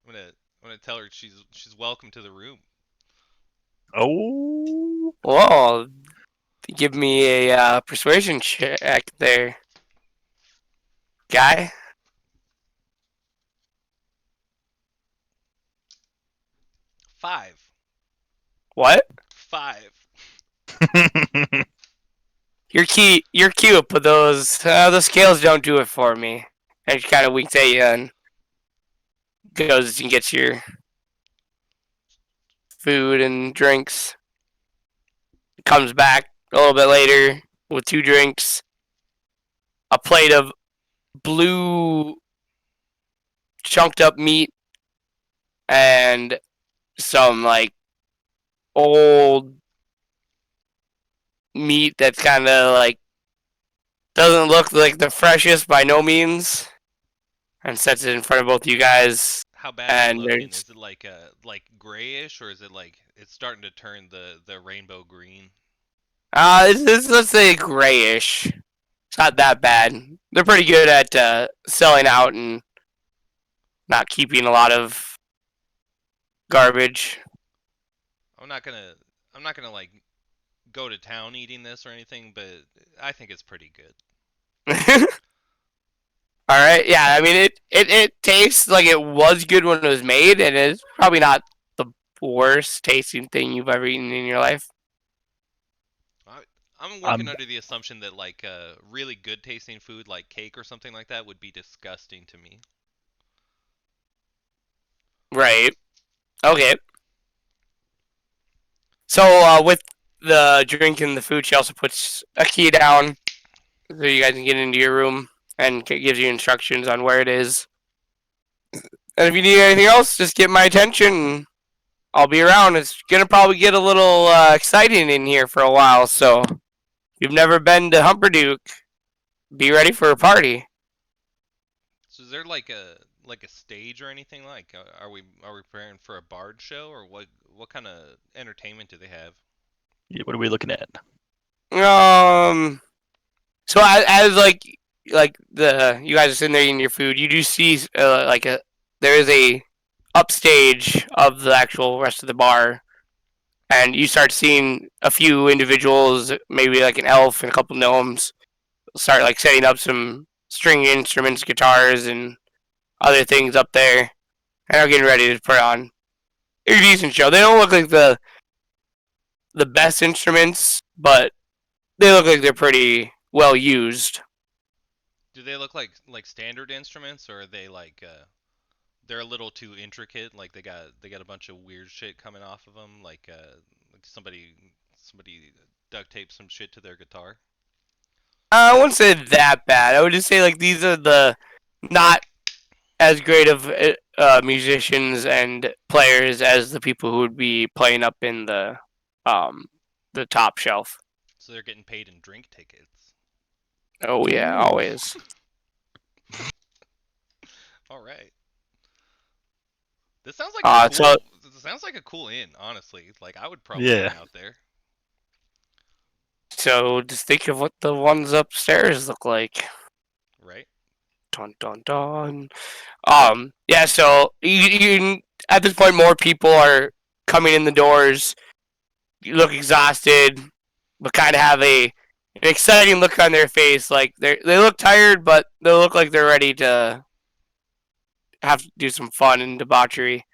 I'm gonna tell her she's welcome to the room. Oh. Whoa, give me a persuasion check there, guy. 5. What? 5. You're cute, but the scales don't do it for me. And she kind of winks at you and goes and gets your food and drinks. Comes back, a little bit later with 2 drinks, a plate of blue chunked up meat, and some like old meat that's kind of like doesn't look like the freshest by no means, and sets it in front of both you guys. How bad is it And looking? there's Is it like grayish, or is it like it's starting to turn the rainbow green? let's say grayish. It's not that bad. They're pretty good at selling out and not keeping a lot of garbage. I'm not gonna I'm not gonna like go to town eating this or anything, but I think it's pretty good. All right, yeah. I mean, it tastes like it was good when it was made, and it's probably not the worst tasting thing you've ever eaten in your life. I, I'm working I'm under the assumption that like really good tasting food like cake or something like that would be disgusting to me. Right. Okay. So with the drink and the food, she also puts a key down so you guys can get into your room and gives you instructions on where it is. And if you need anything else, just get my attention. I'll be around. It's gonna probably get a little exciting in here for a while. So if you've never been to Hupperdook, be ready for a party. So is there like a stage or anything like? Are we preparing for a bard show or what kind of entertainment do they have? what are we looking at? Um. So as like the you guys are sitting there eating your food, you do see like a there is a upstage of the actual rest of the bar, and you start seeing a few individuals, maybe like an elf and a couple gnomes, start like setting up some string instruments, guitars, and other things up there, and are getting ready to put on a decent show. They don't look like the best instruments, but they look like they're pretty well used. Do they look like standard instruments, or are they they're a little too intricate? Like they got a bunch of weird shit coming off of them, like somebody duct taped some shit to their guitar. I wouldn't say that bad. I would just say like these are the not as great of musicians and players as the people who would be playing up in um the top shelf. So they're getting paid in drink tickets. Oh yeah, Ooh. always. All right. This sounds like a So cool. This sounds like a cool inn, honestly. Like I would probably Yeah. hang out there, just think of what the ones upstairs look like. right? Dun dun dun. Yeah. So you at this point more people are coming in the doors. You look exhausted, but kind of have an exciting look on their face. Like they look tired, but they look like they're ready to have to do some fun and debauchery.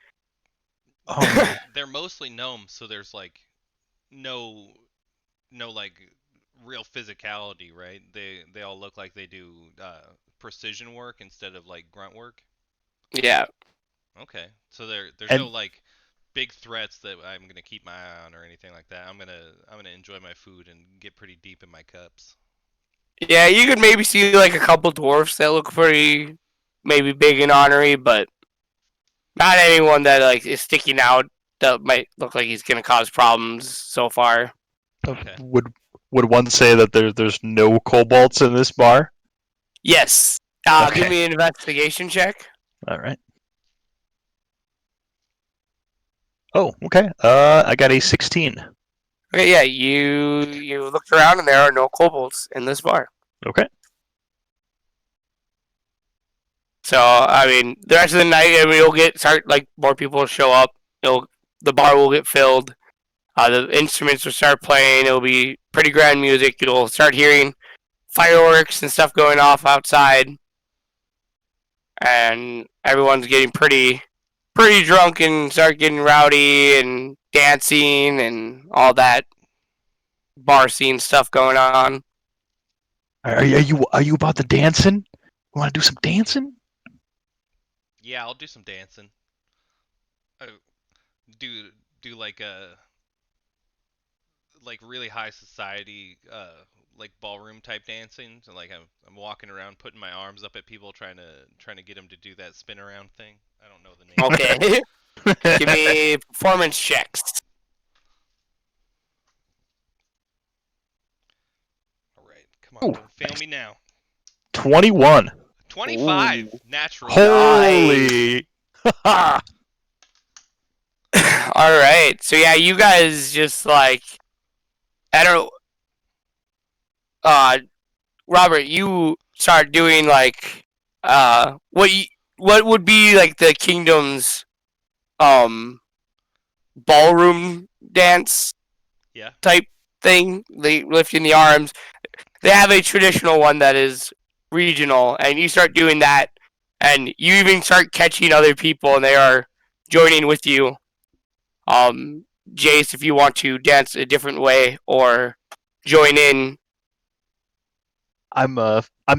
They're mostly gnomes, so there's like no no like real physicality, right? They all look like they do precision work instead of like grunt work. Yeah. Okay, so there's no And like big threats that I'm gonna keep my eye on or anything like that. I'm gonna enjoy my food and get pretty deep in my cups. Yeah, you could maybe see like a couple dwarfs that look pretty maybe big and ornery, but not anyone that like is sticking out that might look like he's gonna cause problems so far. Okay. would one say that there's no kobolds in this bar? Yes. Give Okay. me an investigation check. All right. Oh, okay. I got a 16. Okay, yeah, you looked around and there are no kobolds in this bar. Okay. So I mean, the rest of the night, I mean, you'll get start like more people will show up. The bar will get filled. The instruments will start playing. It'll be pretty grand music. You'll start hearing fireworks and stuff going off outside, and everyone's getting pretty drunk and start getting rowdy and dancing and all that bar scene stuff going on. Are you about the dancing? You want to do some dancing? Yeah, I'll do some dancing. Uh, do do like really high society, like ballroom type dancing. So like I'm walking around, putting my arms up at people, trying to get them to do that spin around thing. I don't know the name. Okay. Give me performance checks. All right, come on, Ooh, don't fail me now. 21. 25 Ooh. natural. Holy! All right. So yeah, you guys just like I don't. Robert, you start doing like what would be like the kingdom's um ballroom dance Yeah. type thing. They lifting the arms. They have a traditional one that is regional, and you start doing that, and you even start catching other people, and they are joining with you. Jace, if you want to dance a different way or join in. I'm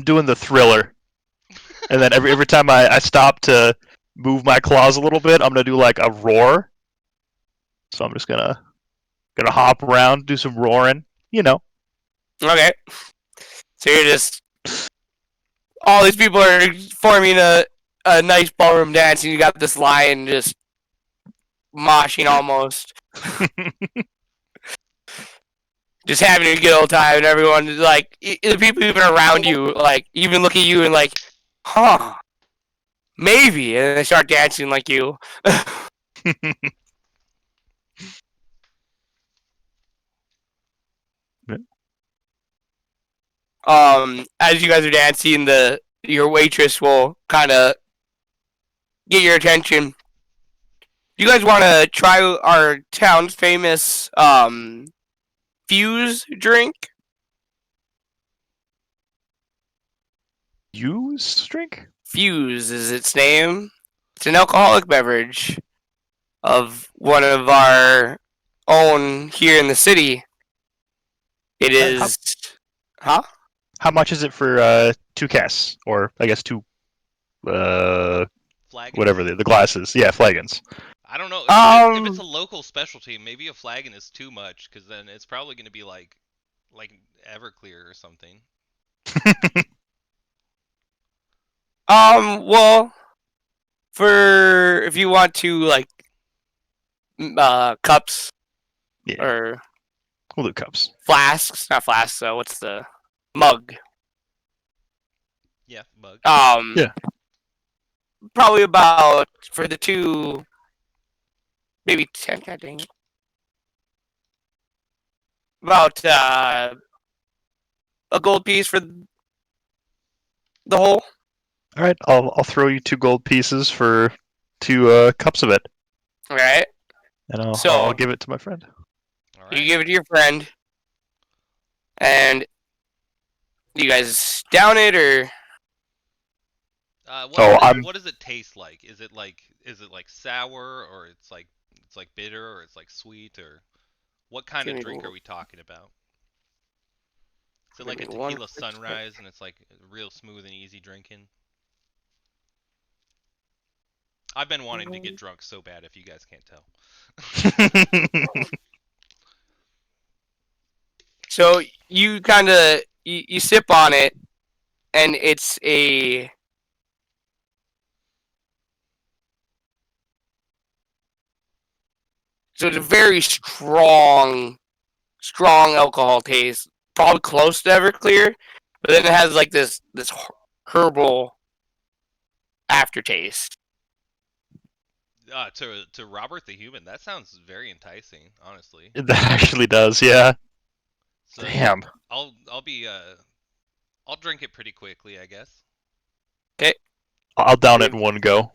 doing the Thriller, and then every time I stop to move my claws a little bit, I'm gonna do like a roar. So I'm just gonna hop around, do some roaring. You know. Okay, so you're just all these people are forming a nice ballroom dance, and you got this lion just moshing almost, just having a good old time, and everyone like the people even around you, like even look at you and like, huh, maybe, and they start dancing like you. As you guys are dancing, your waitress will kind of get your attention. You guys want to try our town's famous fuse drink? Use drink? Fuse is its name. It's an alcoholic beverage of one of our own here in the city. It How, is, huh? how much is it for 2 casts, or I guess two uh Flagons. whatever the glasses? Yeah, flagons. I don't know if it's a Um, local specialty. Maybe a flagon is too much, because then it's probably going to be like Everclear or something. well, for if you want to like cups Yeah, or we'll do cups. flasks, not flasks. So what's the mug? Yeah, bug. Yeah. Probably about for the two, maybe 10. God dang it. About a gold piece for the whole. All right, I'll throw you 2 gold pieces for 2 cups of it, All right. and I'll So give it to my friend. All you right. give it to your friend, and you guys down it or So I'm what does it taste like? Is it like sour, or it's like bitter, or it's like sweet, or what kind give of me, drink are we talking about? Is it give like me a one tequila quick sec. sunrise and it's like real smooth and easy drinking? I've been wanting to get drunk so bad, if you guys can't tell. So you kind of you sip on it, and it's a very strong alcohol taste, probably close to Everclear, but then it has like this herbal aftertaste. To Robert the human, that sounds very enticing, honestly. That actually does, yeah. So Damn. I'll be I'll drink it pretty quickly, I guess. Okay, I'll down it all in one go.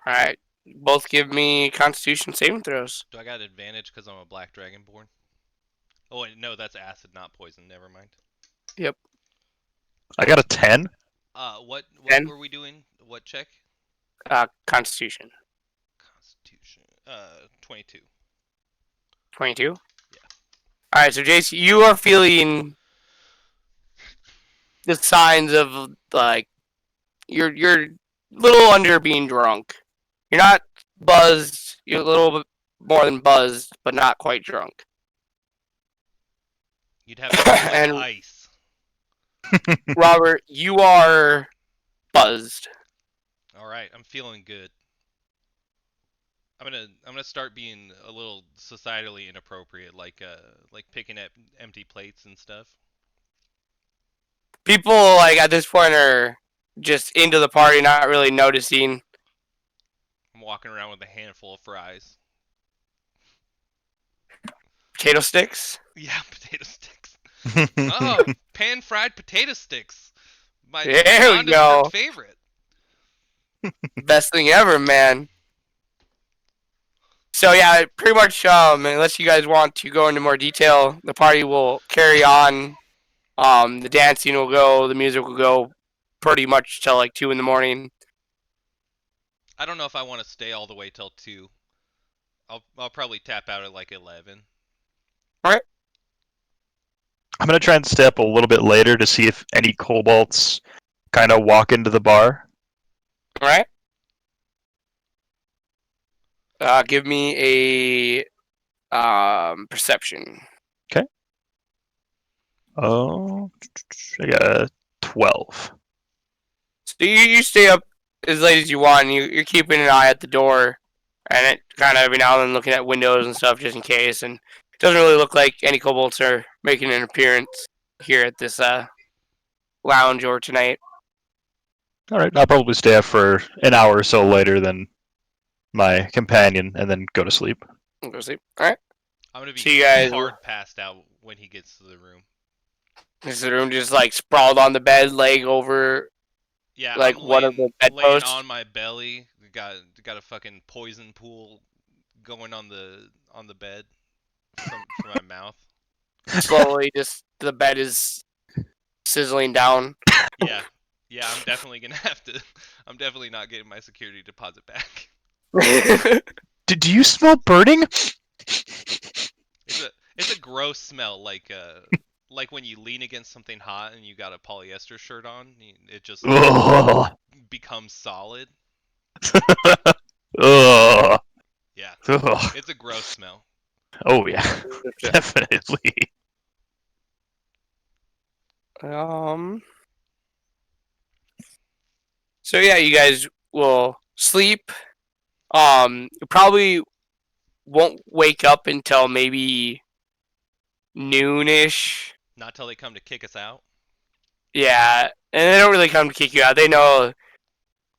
right. Both give me Constitution saving throws. Do I got advantage because I'm a black dragonborn? Oh wait, no, that's acid, not poison. Never mind. Yep. I got a 10. What 10. were we doing? What check? Constitution. Constitution. 22. 22. Yeah. All right. So Jace, you are feeling the signs of like you're a little under being drunk. You're not buzzed. You're a little bit more than buzzed, but not quite drunk. You'd have to melt like And ice. Robert, you are buzzed. All right, I'm feeling good. I'm gonna start being a little societally inappropriate, like picking at empty plates and stuff. People like at this point are just into the party, not really noticing. I'm walking around with a handful of fries. Potato sticks. Yeah, potato sticks. Oh, pan-fried potato sticks. My There we nondescript go. favorite. Best thing ever, man. So yeah, pretty much. Unless you guys want to go into more detail, the party will carry on. The dancing will go. The music will go pretty much till like 2 in the morning. I don't know if I want to stay all the way till 2. I'll probably tap out at like 11. All right. I'm gonna try and stay up a little bit later to see if any kobolds kind of walk into the bar. All right. Give me a perception. Oh, I got a 12. So you stay up as late as you want. And you're keeping an eye at the door, and it kind of every now and then looking at windows and stuff just in case. And it doesn't really look like any kobolds are making an appearance here at this lounge or tonight. All right, I'll probably stay up for an hour or so later than my companion, and then go to sleep. I'll go sleep. All right. I'm gonna be See you guys. hard passed out when he gets to the room. Is the room just like sprawled on the bed, leg over Yeah, like I'm one of the laying bedposts? on my belly. Got a fucking poison pool going on the bed from my mouth. Slowly, just the bed is sizzling down. Yeah, yeah, I'm definitely gonna have to. I'm definitely not getting my security deposit back. Do you smell burning? It's a gross smell, like when you lean against something hot and you got a polyester shirt on, it just Ugh. becomes solid. Ugh. Yeah, Ugh. it's a gross smell. Oh yeah, definitely. um. So yeah, you guys will sleep. You probably won't wake up until maybe noonish. Not till they come to kick us out. Yeah, and they don't really come to kick you out. They know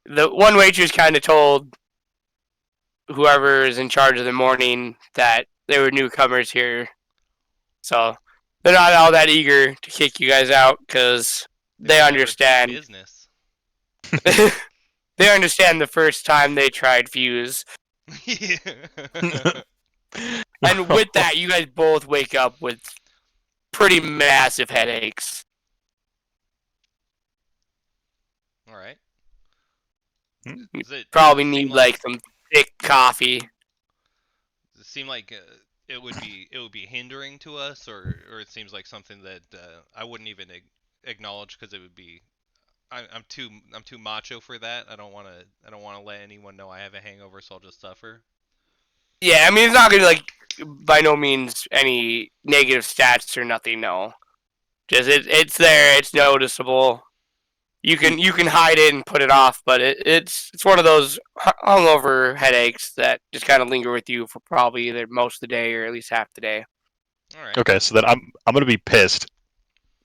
the one waitress kind of told whoever is in charge of the morning that they were newcomers here, so they're not all that eager to kick you guys out because they never do understand. business. They understand the first time they tried Fuse. And with that, you guys both wake up with pretty massive headaches. All right. Hmm. Probably does it seem need like some thick coffee. Does it seem like it would be hindering to us, or it seems like something that I wouldn't even acknowledge because it would be. I'm too macho for that. I don't want to let anyone know I have a hangover, so I'll just suffer. Yeah, I mean it's not gonna like by no means any negative stats or nothing. No, just it's there. It's noticeable. You can hide it and put it off, but it's one of those hungover headaches that just kind of linger with you for probably either most of the day or at least half the day. All right. Okay, so then I'm gonna be pissed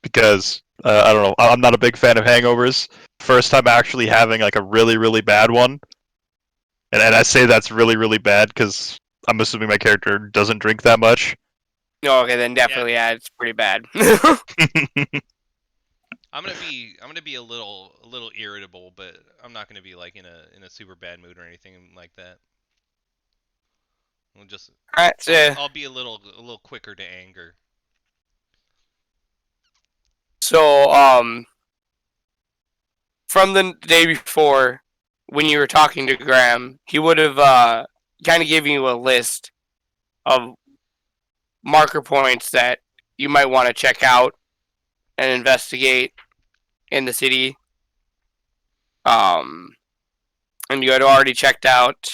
because I don't know. I'm not a big fan of hangovers. First time actually having like a really bad one, and I say that's really bad because I'm assuming my character doesn't drink that much. No, okay, then definitely yeah, it's pretty bad. I'm gonna be a little irritable, but I'm not gonna be like in a super bad mood or anything like that. All right, so I'll be a little quicker to anger. so from the day before when you were talking to Graham, he would have kind of given you a list of marker points that you might want to check out and investigate in the city. And you had already checked out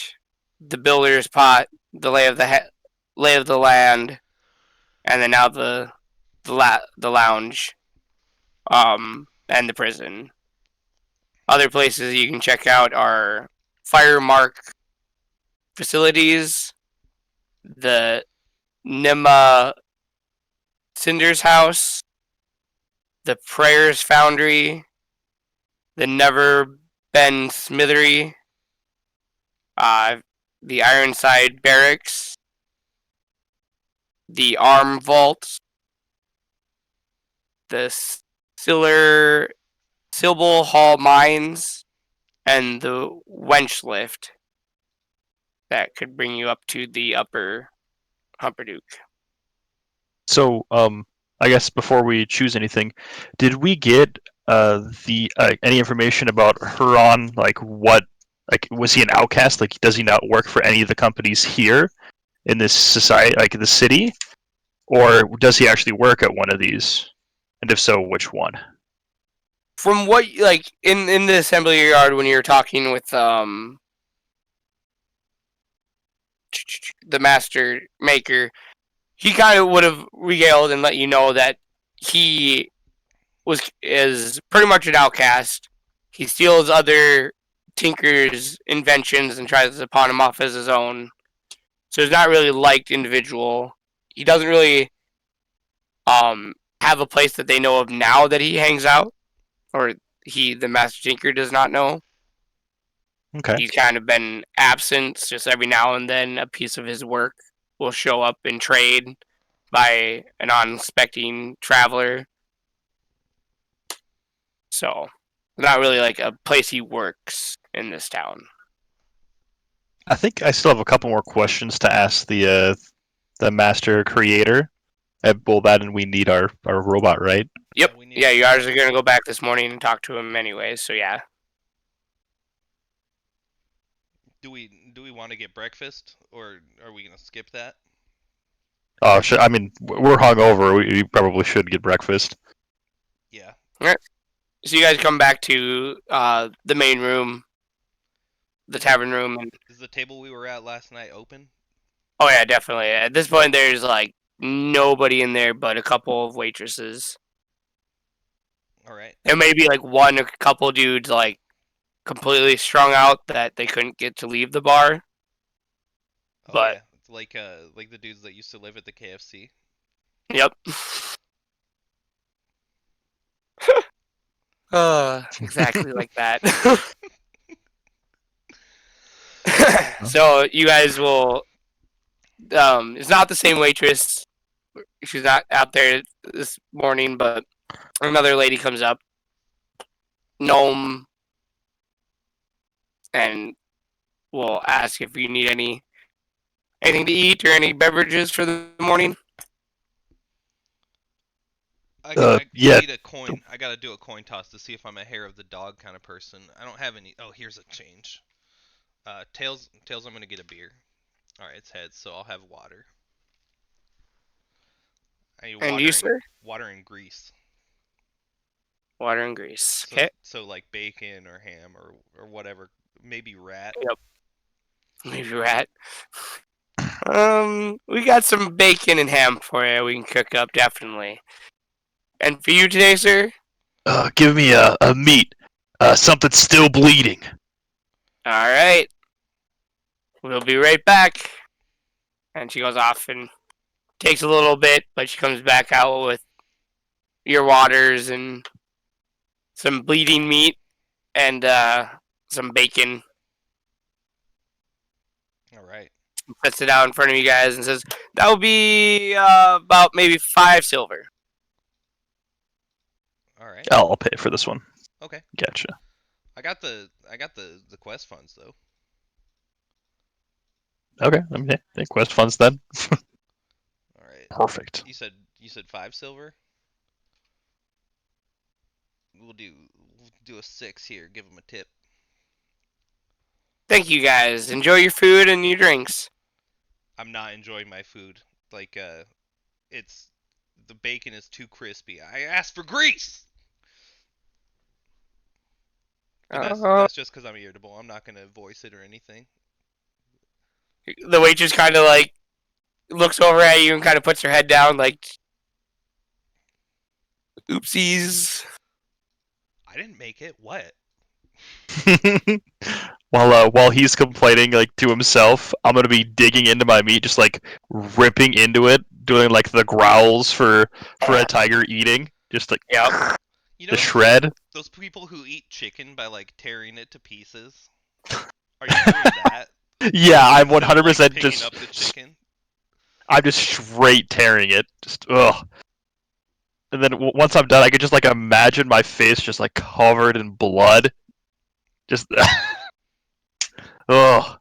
the builder's pot, the lay of the land, and then now the the lounge, and the prison. Other places you can check out are Firemark facilities, the Nima Cinder's house, the Prayers Foundry, the Never Been Smithery, uh, the Ironside Barracks, the Arm Vault, the Silble Hall Mines, and the Wench Lift that could bring you up to the upper Hupperdook. So, I guess before we choose anything, did we get the any information about Huron? Like, what? Like, was he an outcast? Like, does he not work for any of the companies here in this society, like in the city, or does he actually work at one of these? And if so, which one? From what, like, in the assembly yard when you were talking with the master maker, he kind of would have regaled and let you know that he is pretty much an outcast. He steals other tinkers' inventions and tries to pawn them off as his own. So he's not really liked individual. He doesn't really have a place that they know of now that he hangs out, or the master tinker does not know. Okay. He's kind of been absent. Just every now and then a piece of his work will show up in trade by an unsuspecting traveler. So, not really like a place he works in this town. I think I still have a couple more questions to ask the master creator. Well, that and we need our robot, right? Yep. we need Yeah, you guys are gonna go back this morning and talk to him anyways. So yeah. Do we want to get breakfast, or are we gonna skip that? Oh, sure. I mean, we're hungover. We probably should get breakfast. Yeah. So you guys come back to the main room, the tavern room, and Is the table we were at last night open? oh yeah, definitely. At this point, there's like nobody in there but a couple of waitresses. All right. There may be like one or couple dudes like completely strung out that they couldn't get to leave the bar. Oh But- yeah, it's like the dudes that used to live at the KFC. Yep. Exactly like that. So you guys will. It's not the same waitress. She's not out there this morning, but another lady comes up, gnome, and will ask if you need anything to eat or any beverages for the morning. I yeah. need a coin. I gotta do a coin toss to see if I'm a hair of the dog kind of person. I don't have any. Oh, here's a change. Tails. I'm gonna get a beer. All right, it's heads, so I'll have water. I need And water you, sir? water and grease. Water and grease. So, Okay. so like bacon or ham or whatever. Maybe rat. Yep. Maybe rat. We got some bacon and ham for you. We can cook up definitely. And for you today, sir? Give me a meat. Something still bleeding. All right. We'll be right back. And she goes off and takes a little bit, but she comes back out with your waters and some bleeding meat and some bacon. All right. Puts it out in front of you guys and says, that will be about maybe 5 silver. All right. I'll pay for this one. Okay. Gotcha. I got the quest funds though. Okay. Okay. Quest funds then. All right. Perfect. You said 5 silver. We'll do a 6 here. Give them a tip. Thank you guys. Enjoy your food and your drinks. I'm not enjoying my food. Like it's the bacon is too crispy. I asked for grease. But that's just because I'm irritable. I'm not gonna voice it or anything. The waitress kind of like looks over at you and kind of puts her head down, like, Oopsies. I didn't make it. What? While he's complaining like to himself, I'm gonna be digging into my meat, just like ripping into it, doing like the growls for a tiger eating, just like Yep. You the know shred. those people who eat chicken by like tearing it to pieces? Are you doing that? Yeah, I'm Instead of like 100% picking up the chicken? I'm just straight tearing it, just ugh. And then once I'm done, I could just like imagine my face just like covered in blood, just ugh.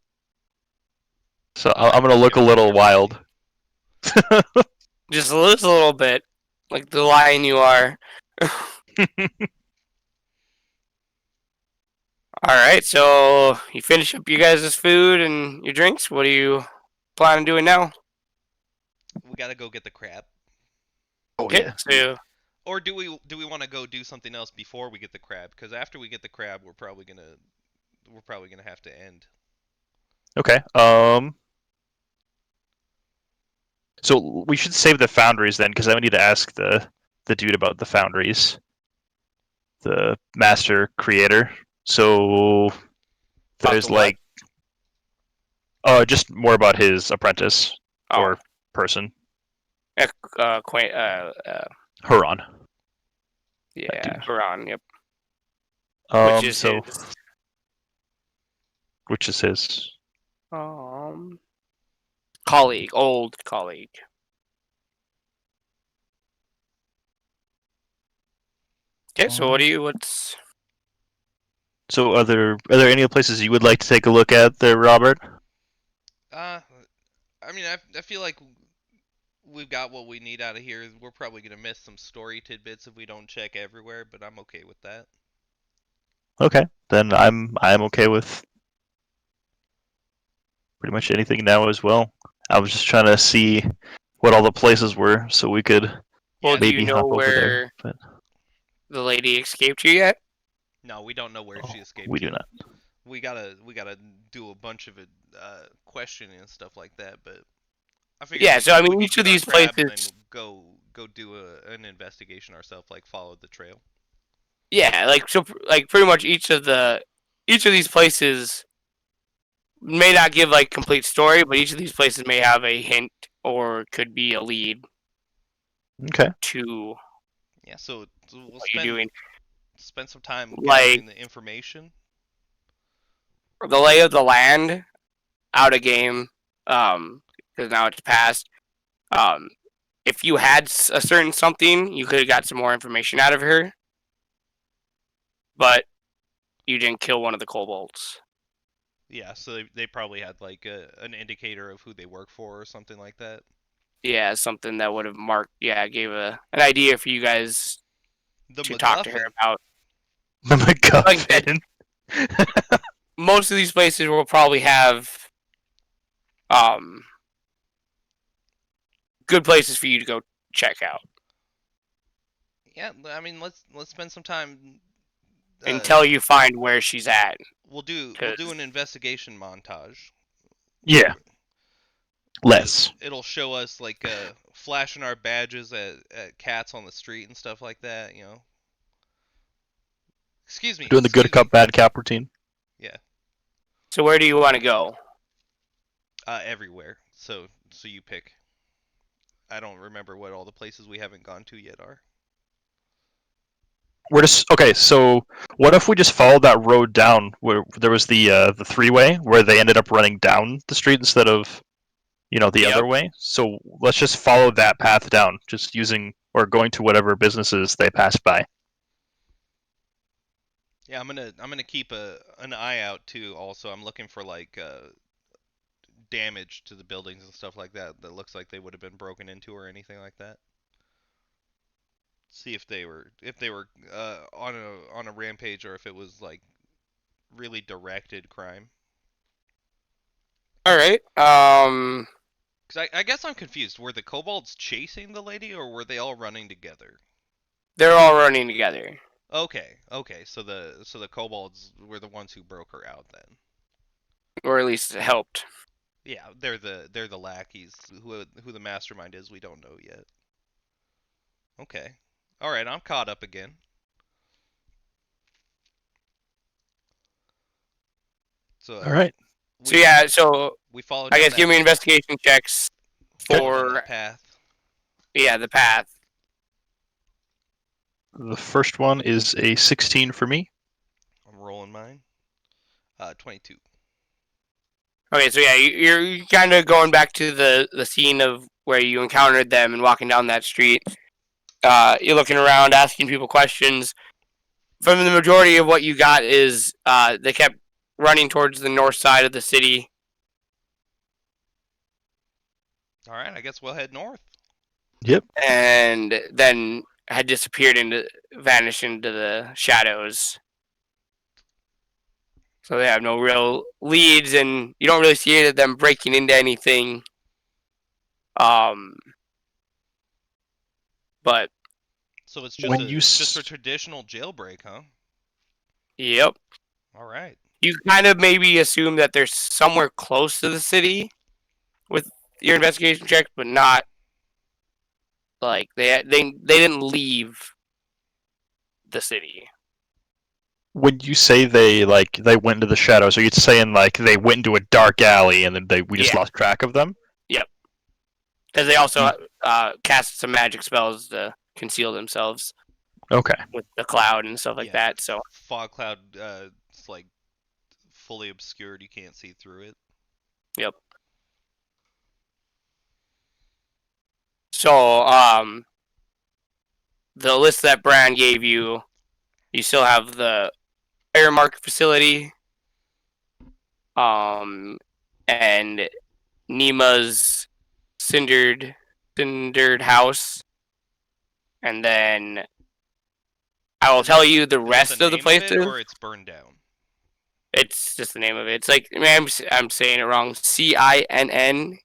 So Oh, I'm that gonna look a kills me little perfectly. wild. Just a little bit. Like the lion you are. Alright, so you finish up you guys' food and your drinks. What do you plan on doing now? We gotta go get the crab. Oh Okay, yeah. so Or do we want to go do something else before we get the crab? Because after we get the crab, we're probably gonna have to end. Okay. So we should save the foundries then, because I would need to ask the dude about the foundries, the master creator. So about the there's what? like, just more about his apprentice Oh, or person, quaint, Huron, that yeah, dude. Huron, yep. Which is So his, which is his? um, colleague, old colleague. Okay, so Um, what's, so are there any places you would like to take a look at there, Robert? Uh, I mean, I feel like we've got what we need out of here. We're probably gonna miss some story tidbits if we don't check everywhere, but I'm okay with that. Okay, then I'm okay with pretty much anything now as well. I was just trying to see what all the places were so we could well, Yeah, do you maybe know hop over there. where But the lady escaped you yet? no, we don't know where she oh, escaped we do to. not. We gotta do a bunch of it, questioning and stuff like that. But I figured Yeah, we so I could we mean, could each of get our these crab and then places, go do an investigation ourselves, like follow the trail. yeah, like so, like pretty much each of these places may not give like complete story, but each of these places may have a hint or could be a lead Okay. to Yeah, so we'll what you're doing. spend some time Like gathering the information. the lay of the land out of game, because now it's past. Um, if you had a certain something, you could have got some more information out of her, but you didn't kill one of the kobolds. Yeah, so they probably had like an indicator of who they work for or something like that. Yeah, something that would have marked. Yeah, gave an idea for you guys The to talk to her MacGuffin. about. The Like that, MacGuffin. most of these places will probably have um good places for you to go check out Yeah, I mean let's spend some time. Uh, until you find where she's at. we'll do Because an investigation montage Yeah, where less. it'll show us like flashing our badges at cats on the street and stuff like that. Excuse me, Doing the good excuse cop, me. bad cop routine. Yeah, so where do you want to go? everywhere. So you pick. I don't remember what all the places we haven't gone to yet are. We're just okay. So what if we just followed that road down where there was the three-way where they ended up running down the street instead of the Yep. other way? So let's just follow that path down, just using or going to whatever businesses they pass by. Yeah, I'm gonna keep an eye out too. Also, I'm looking for like damage to the buildings and stuff like that that looks like they would have been broken into or anything like that. See if they were on a rampage or if it was like really directed crime. All right. Cause I guess I'm confused. Were the kobolds chasing the lady or were they all running together? They're all running together, Okay. So the kobolds were the ones who broke her out then. or at least it helped. Yeah, they're the lackeys. Who the mastermind is, we don't know yet. Okay. All right, I'm caught up again. So All right. So we yeah, so we follow I down guess give that me investigation checks follow down for that path. the path. The first one is a 16 for me. I'm rolling mine. 22. Okay, so yeah, you're kind of going back to the scene of where you encountered them and walking down that street. You're looking around, asking people questions. From the majority of what you got is they kept running towards the north side of the city. All right, I guess we'll head north. Yep. And then had vanished into the shadows. So they have no real leads, and you don't really see any of them breaking into anything. But So it's When you just a traditional jailbreak, huh? yep, All right. you kind of maybe assume that they're somewhere close to the city with your investigation checks, but not like they didn't leave the city. when you say they went into the shadows, are you saying like they went into a dark alley and then we just Yeah, lost track of them? yep. Because they also You- cast some magic spells to conceal themselves Okay. with the cloud and stuff like Yeah. that. So Fog cloud. It's like fully obscured. You can't see through it. yep. So the list that Bran gave you, you still have the air market facility, and Nima's cindered house, and then I will Is that tell you the is that the rest of the name of it, places. or it's burned down? It's just the name of it. It's like I'm saying it wrong. Cinnarid.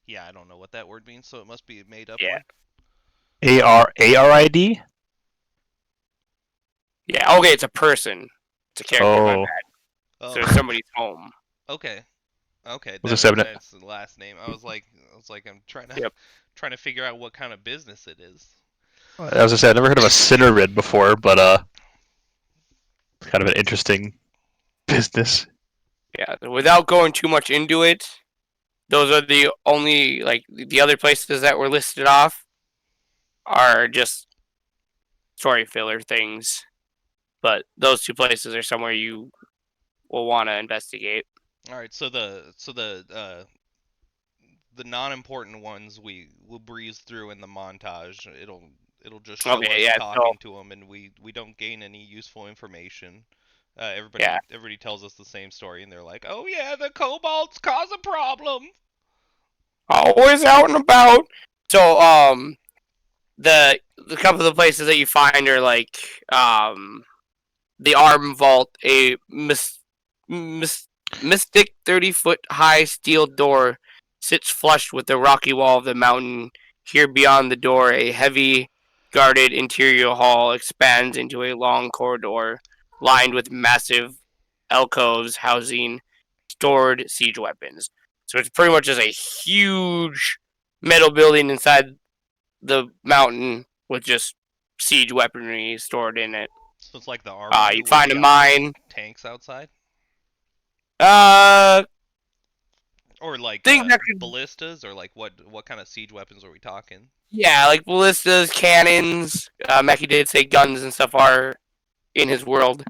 Yeah, I don't know what that word means, so it must be a made up Yeah, one. ARID? yeah. Okay, it's a person. It's a character. My Oh, bad. So Oh, it's somebody's home. okay. Okay, was a 7. that's the last name. I was like, I'm trying to Yep. trying to figure out what kind of business it is. As I said, I've never heard of a Cinerid before, but kind of an interesting business. Yeah. Without going too much into it, those are the only like the other places that were listed off are just story filler things. But those two places are somewhere you will want to investigate. All right, so the non-important ones we will breeze through in the montage. It'll just show Okay, us yeah. So talking to them, and we don't gain any useful information. yeah, Everybody tells us the same story, and they're like, "Oh yeah, the kobolds cause a problem." always out and about. So the couple of the places that you find are like the Arm Vault, a mystic 30-foot high steel door sits flush with the rocky wall of the mountain. Here beyond the door, a heavy guarded interior hall expands into a long corridor lined with massive alcoves housing stored siege weapons. So it's pretty much just a huge metal building inside the mountain with just siege weaponry stored in it. So it's like the armory You with find the a mine. tanks outside, Uh, or like think that could, ballistas, or like what kind of siege weapons are we talking? yeah, like ballistas, cannons. Meki did say guns and stuff are in his world.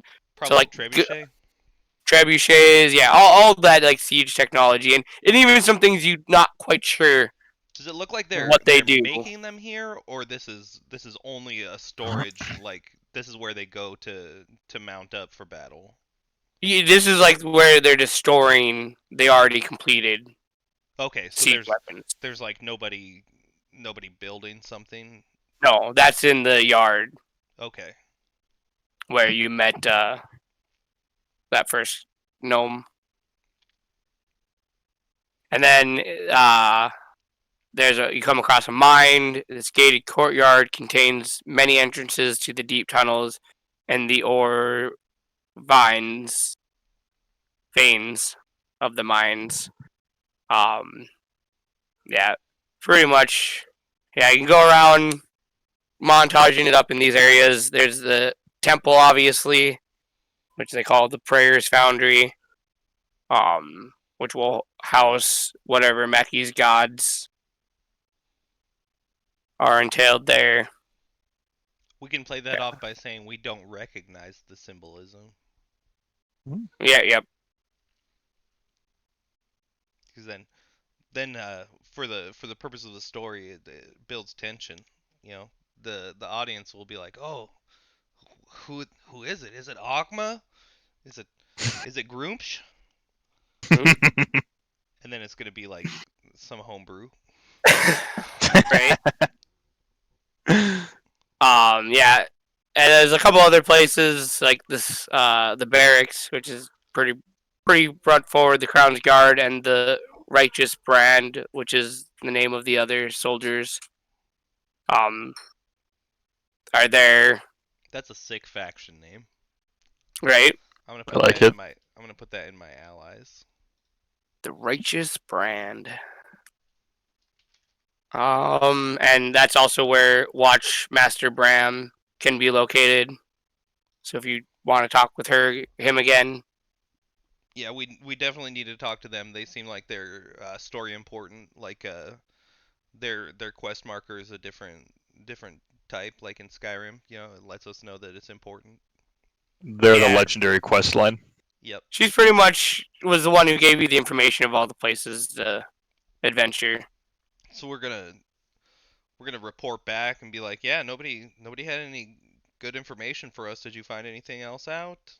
So Probably like trebuchet. trebuchets, yeah, all that like siege technology, and even some things you're not quite sure Does it look like what they they're do. making them here, or this is only a storage, like this is where they go to mount up for battle? This is like where they're just storing the already completed Okay, so siege weapons. there's like nobody building something. No, that's in the yard Okay. where you met that first gnome. And then you come across a mine. This gated courtyard contains many entrances to the deep tunnels and the ore veins of the mines. Um, yeah, pretty much Yeah, you can go around montaging it up in these areas. There's the temple, obviously, which they call the Prayers Foundry, which will house whatever Meki's gods are entailed there. We can play that off by saying we don't recognize the symbolism, Yeah, yep. because then for the purpose of the story, it builds tension. You know, the audience will be like, oh, who is it? Is it Ogma? Is it Groomsh? And then it's gonna be like some homebrew. Right. Yeah. And there's a couple other places like this, the barracks, which is pretty front forward. The Crown's Guard and the Righteous Brand, which is the name of the other soldiers, are there. That's a sick faction name. Right. I'm gonna I put like that in it. my I'm gonna put that in my allies. The Righteous Brand. And that's also where Watch Master Bram can be located. So if you want to talk with him again. Yeah, we definitely need to talk to them. They seem like they're story important. Like their quest marker is a different type, like in Skyrim. You know, it lets us know that it's important. They're the Yeah. legendary quest line. Yep. She's pretty much was the one who gave you the information of all the places to adventure. So we're gonna report back and be like, yeah, nobody had any good information for us. Did you find anything else out?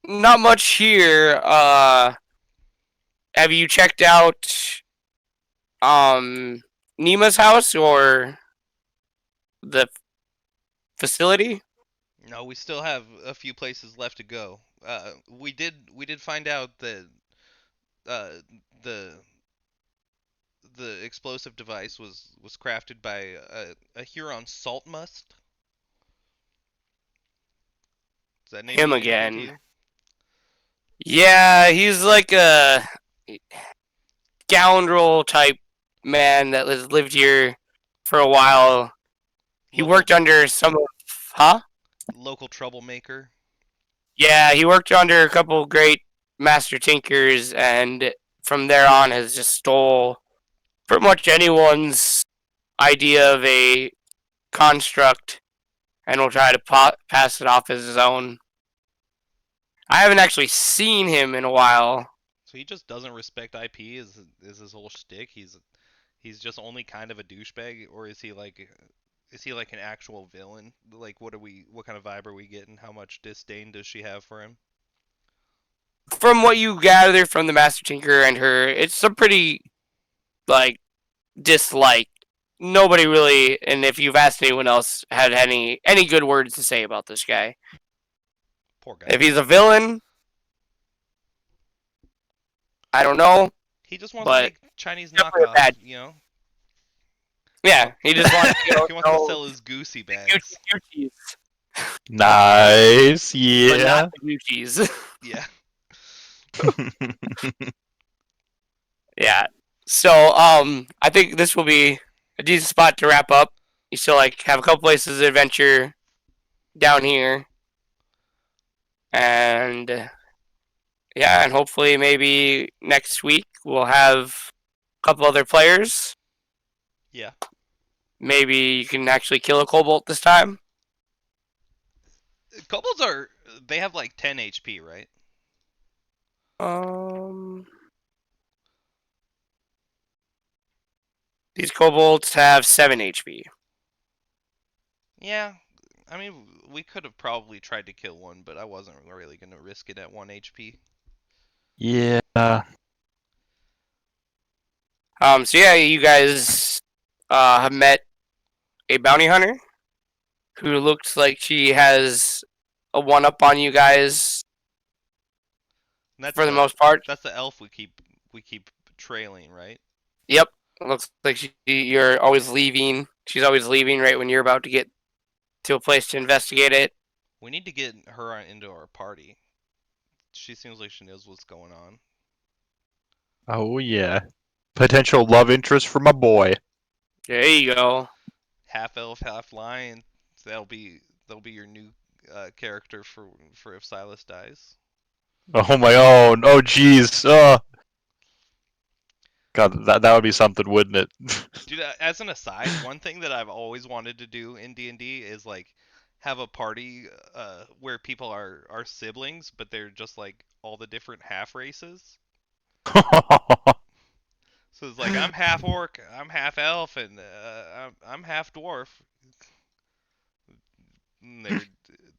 Not much here. Have you checked out Nima's house or the facility? No, we still have a few places left to go. We did find out that uh, the explosive device was crafted by a Huron salt must. Does that name Him mean anything to again. you? Yeah, he's like a scoundrel type man that has lived here for a while. He Local worked under some of, huh? local troublemaker. Yeah, he worked under a couple great master tinkers, and from there on has just stole pretty much anyone's idea of a construct, and will try to pass it off as his own. I haven't actually seen him in a while. So he just doesn't respect IP. Is his whole shtick? He's just only kind of a douchebag, or is he like an actual villain? Like what kind of vibe are we getting? How much disdain does she have for him? From what you gather from the master tinker and her, it's a pretty like dislike. Nobody really, and if you've asked anyone else, had any good words to say about this guy. Poor guy. If he's a villain, I don't know, He just wants to but make Chinese definitely a knockoffs, bad. you know? Yeah, he just wants to He wants to sell his goosey bags. Gucci's, Nice. but Yeah. not the Gucci's. Yeah. Yeah. So, I think this will be a decent spot to wrap up. You still like have a couple places of adventure down here, and yeah, and hopefully maybe next week we'll have a couple other players. Yeah. Maybe you can actually kill a kobold this time. Kobolds they have like 10 HP, right? These kobolds have 7 HP. Yeah. I mean, we could have probably tried to kill one, but I wasn't really going to risk it at 1 HP. Yeah. So yeah, you guys have met a bounty hunter who looks like she has a one up on you guys And that's for the most part. that's the elf we keep trailing, right? Yep. Looks like you're always leaving. She's always leaving right when you're about to get to a place to investigate it. We need to get her into our party. She seems like she knows what's going on. Oh yeah. potential love interest for my boy. There you go. Half elf, half lion. That'll be your new character for if Silas dies. Oh my own. Oh jeez. God, that would be something, wouldn't it? Dude, as an aside, one thing that I've always wanted to do in D&D is like have a party where people are siblings, but they're just like all the different half races. So it's like I'm half orc, I'm half elf, and I'm half dwarf. And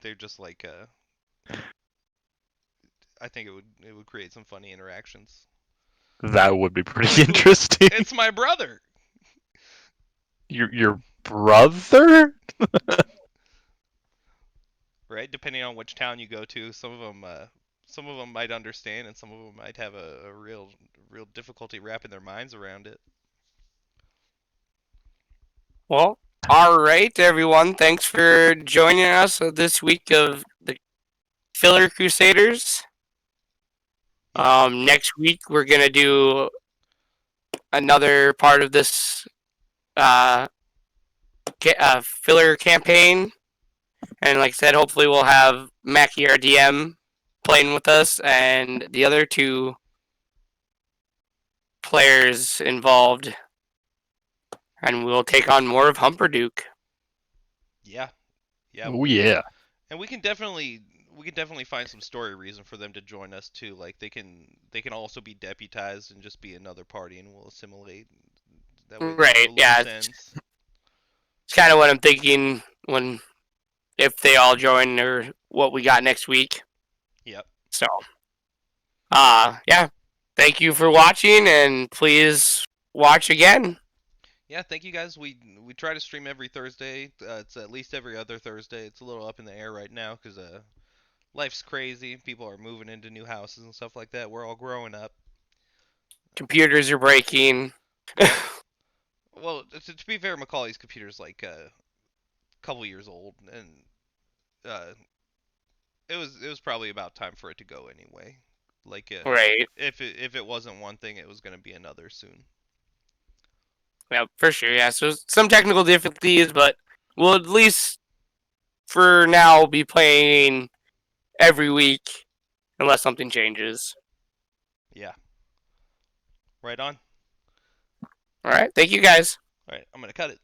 they're just like I think it would create some funny interactions. That would be It's pretty like, interesting. it's my brother. Your brother? Right? Depending on which town you go to, some of them might understand, and some of them might have a real difficulty wrapping their minds around it. Well, all right, everyone. Thanks for joining us this week of the Filler Crusaders. Yes. Next week we're gonna do another part of this uh, filler campaign, and like I said, hopefully we'll have Mackie, our DM, playing with us, and the other two players involved, and we'll take on more of Hupperdook. Yeah. Yeah. Oh yeah. And we can definitely find some story reason for them to join us too. Like they can also be deputized and just be another party, and we'll assimilate. That way there's Right? no Yeah, loose ends. it's kind of what I'm thinking when if they all join or what we got next week. Yep. So, yeah. Thank you for watching, and please watch again. Yeah, thank you guys. We try to stream every Thursday. It's at least every other Thursday. It's a little up in the air right now because life's crazy. People are moving into new houses and stuff like that. We're all growing up. Computers are breaking. Yep. Well, to be fair, Macaulay's computer's like a couple years old, and uh, it was probably about time for it to go anyway. Like Right. if it wasn't one thing, it was gonna be another soon. Yeah, for sure. Yeah. So some technical difficulties, but we'll at least for now be playing every week unless something changes. Yeah. Right on. All right. Thank you guys. All right, I'm gonna cut it.